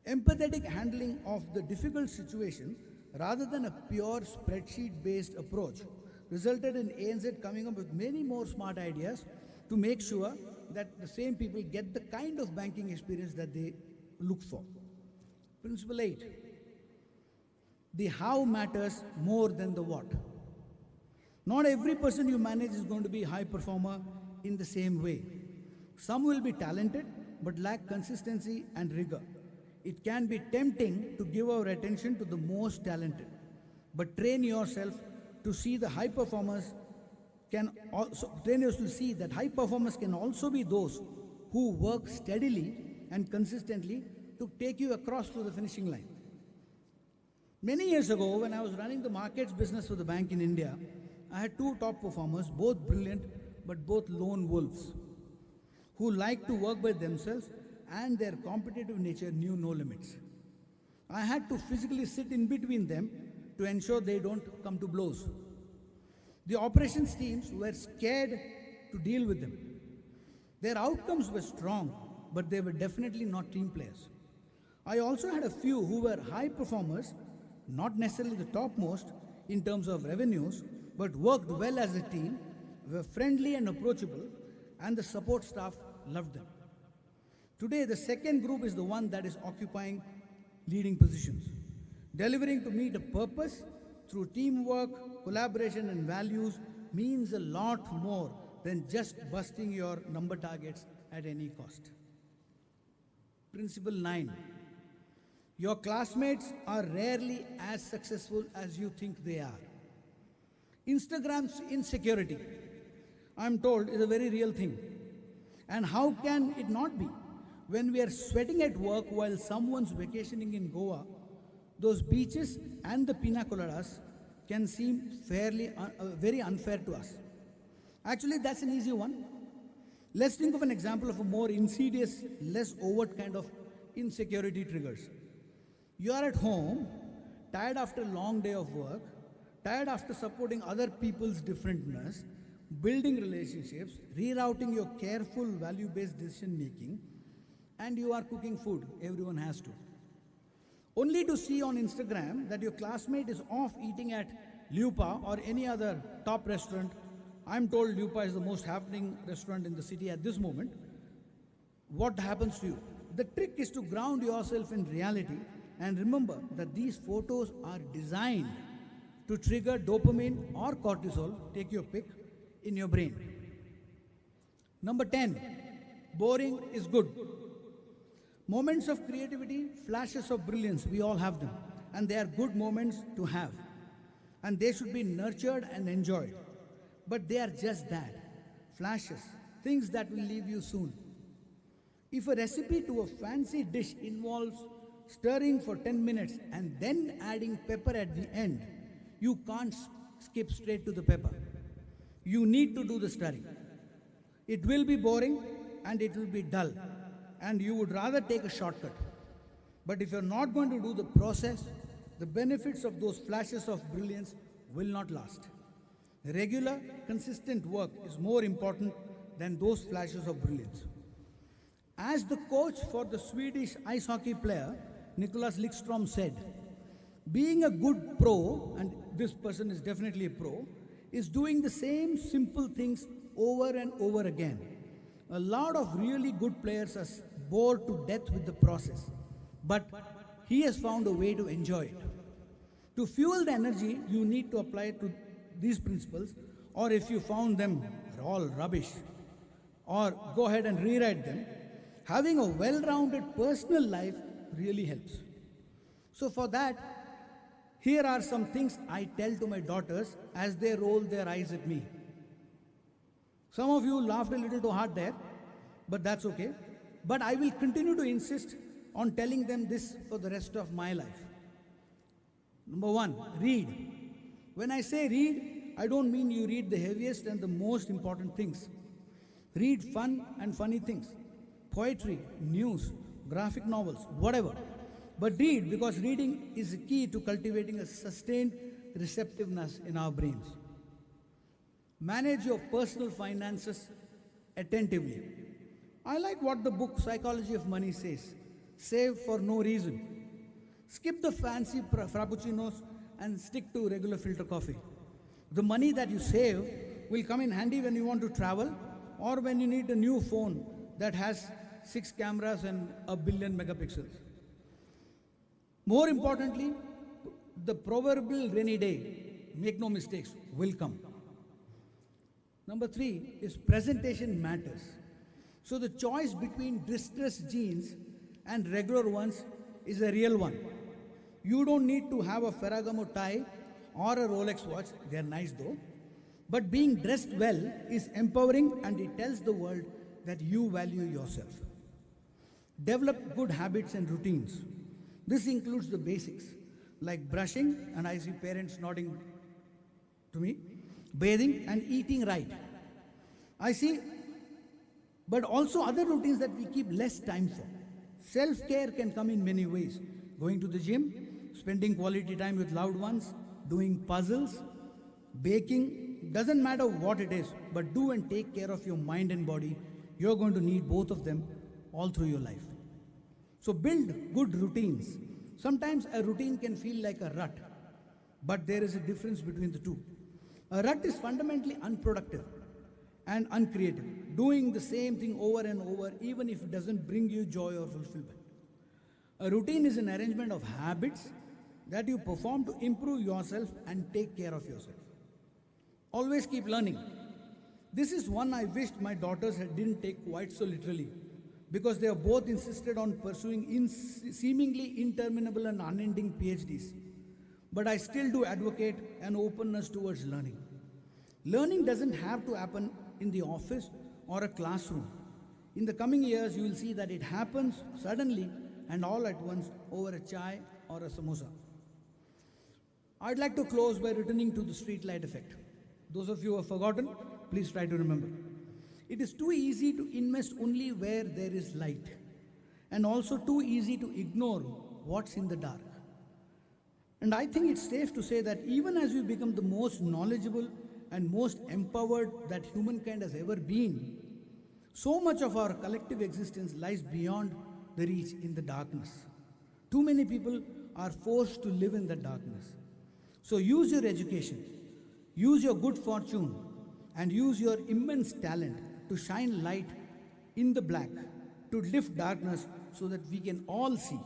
Empathetic handling of the difficult situation rather than a pure spreadsheet-based approach resulted in ANZ coming up with many more smart ideas to make sure that the same people get the kind of banking experience that they look for. Principle 8, the how matters more than the what. Not every person you manage is going to be a high performer in the same way. Some will be talented but lack consistency and rigor. It can be tempting to give our attention to the most talented, but train yourself to see the high performers that high performers can also be those who work steadily and consistently to take you across to the finishing line. Many years ago, when I was running the markets business for the bank in India, I had two top performers, both brilliant but both lone wolves, who liked to work by themselves and their competitive nature knew no limits. I had to physically sit in between them to ensure they don't come to blows. The operations teams were scared to deal with them. Their outcomes were strong, but they were definitely not team players. I also had a few who were high performers, not necessarily the topmost in terms of revenues, but worked well as a team, were friendly and approachable, and the support staff loved them. Today, the second group is the one that is occupying leading positions, delivering to meet a purpose through teamwork, collaboration, and values means a lot more than just busting your number targets at any cost. Principle 9. Your classmates are rarely as successful as you think they are. Instagram's insecurity, I'm told, is a very real thing. And how can it not be? When we are sweating at work while someone's vacationing in Goa, those beaches and the pina coladas can seem very unfair to us. Actually, that's an easy one. Let's think of an example of a more insidious, less overt kind of insecurity triggers. You are at home, tired after a long day of work, tired after supporting other people's differentness, building relationships, rerouting your careful value-based decision making, and you are cooking food. Everyone has to. Only to see on Instagram that your classmate is off eating at Lupa or any other top restaurant. I'm told Lupa is the most happening restaurant in the city at this moment. What happens to you? The trick is to ground yourself in reality and remember that these photos are designed to trigger dopamine or cortisol, take your pick, in your brain. Number 10, boring is good. Moments of creativity, flashes of brilliance, we all have them. And they are good moments to have. And they should be nurtured and enjoyed. But they are just that, flashes, things that will leave you soon. If a recipe to a fancy dish involves stirring for 10 minutes and then adding pepper at the end, you can't skip straight to the pepper. You need to do the stirring. It will be boring and it will be dull, and you would rather take a shortcut. But if you're not going to do the process, the benefits of those flashes of brilliance will not last. Regular, consistent work is more important than those flashes of brilliance. As the coach for the Swedish ice hockey player, Nicholas Lidstrom, said, being a good pro, and this person is definitely a pro, is doing the same simple things over and over again. A lot of really good players are bored to death with the process, but he has found a way to enjoy it. To fuel the energy, you need to apply it to these principles, or if you found them all rubbish, or go ahead and rewrite them. Having a well-rounded personal life really helps. So for that, here are some things I tell to my daughters as they roll their eyes at me. Some of you laughed a little too hard there, but that's okay. But I will continue to insist on telling them this for the rest of my life. Number 1, read. When I say read, I don't mean you read the heaviest and the most important things. Read fun and funny things. Poetry, news, graphic novels, whatever. But read, because reading is the key to cultivating a sustained receptiveness in our brains. Manage your personal finances attentively. I like what the book Psychology of Money says. save for no reason. Skip the fancy frappuccinos and stick to regular filter coffee. The money that you save will come in handy when you want to travel or when you need a new phone that has 6 cameras and 1 billion megapixels. More importantly, the proverbial rainy day, make no mistakes, will come. Number 3 is presentation matters. So the choice between distressed jeans and regular ones is a real one. You don't need to have a Ferragamo tie or a Rolex watch, they are nice though. But being dressed well is empowering and it tells the world that you value yourself. Develop good habits and routines. This includes the basics like brushing, and I see parents nodding to me, bathing and eating right. I see, but also other routines that we keep less time for. Self-care can come in many ways. Going to the gym, spending quality time with loved ones, doing puzzles, baking, doesn't matter what it is, but do and take care of your mind and body. You're going to need both of them all through your life. So build good routines. Sometimes a routine can feel like a rut, but there is a difference between the two. A rut is fundamentally unproductive and uncreative, doing the same thing over and over even if it doesn't bring you joy or fulfillment. A routine is an arrangement of habits that you perform to improve yourself and take care of yourself. Always keep learning. This is one I wished my daughters didn't take quite so literally, because they have both insisted on pursuing seemingly interminable and unending PhDs. But I still do advocate an openness towards learning. Learning doesn't have to happen in the office or a classroom. In the coming years, you will see that it happens suddenly and all at once over a chai or a samosa. I'd like to close by returning to the streetlight effect. Those of you who have forgotten, please try to remember. It is too easy to invest only where there is light, and also too easy to ignore what's in the dark. And I think it's safe to say that even as we become the most knowledgeable and most empowered that humankind has ever been, so much of our collective existence lies beyond the reach in the darkness. Too many people are forced to live in the darkness. So use your education, use your good fortune, and use your immense talent to shine light in the black, to lift darkness so that we can all see.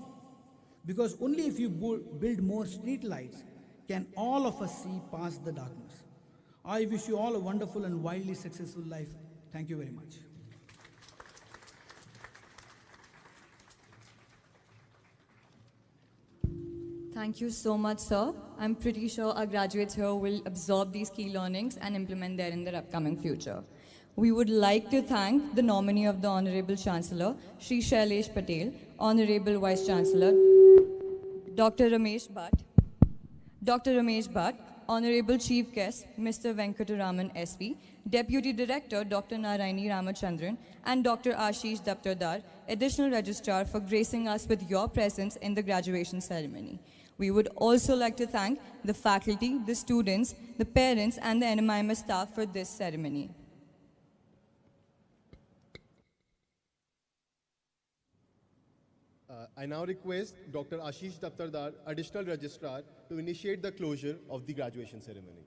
Because only if you build more street lights can all of us see past the darkness. I wish you all a wonderful and wildly successful life. Thank you very much. Thank you so much, sir. I'm pretty sure our graduates here will absorb these key learnings and implement them in their upcoming future. We would like to thank the nominee of the Honorable Chancellor, Shri Shailesh Patel, Honorable Vice Chancellor, Dr. Ramesh Bhatt, Honorable Chief Guest, Mr. Venkataraman SV, Deputy Director, Dr. Naraini Ramachandran, and Dr. Ashish Daptardar, Additional Registrar, for gracing us with your presence in the graduation ceremony. We would also like to thank the faculty, the students, the parents, and the NMIMS staff for this ceremony. I now request Dr. Ashish Daptardar, Additional Registrar, to initiate the closure of the graduation ceremony.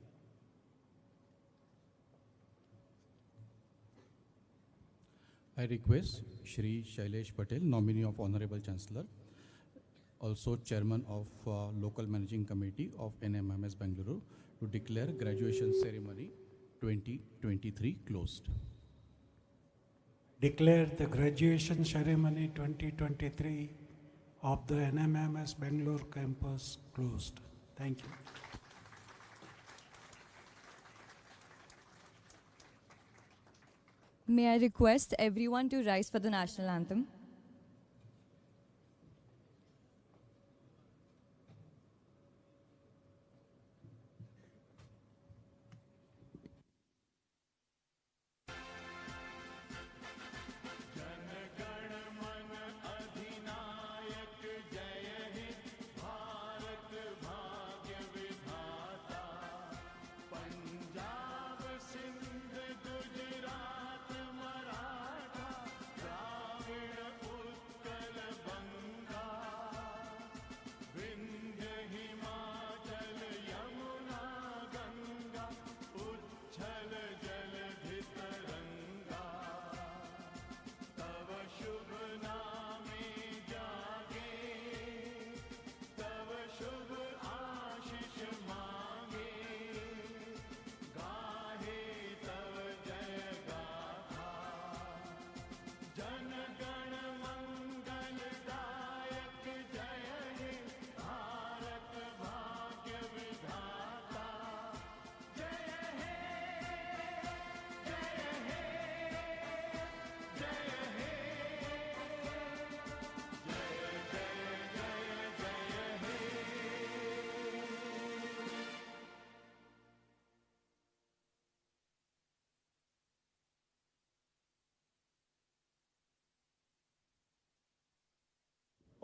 I request Shri Shailesh Patel, nominee of Honorable Chancellor, also Chairman of Local Managing Committee of NMIMS Bengaluru, to declare graduation ceremony 2023 closed. Declare the graduation ceremony 2023 of the NMIMS Bangalore Campus closed. Thank you. May I request everyone to rise for the national anthem?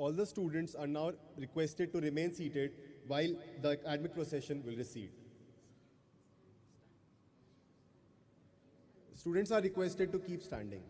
All the students are now requested to remain seated while the academic procession will recede. Students are requested to keep standing.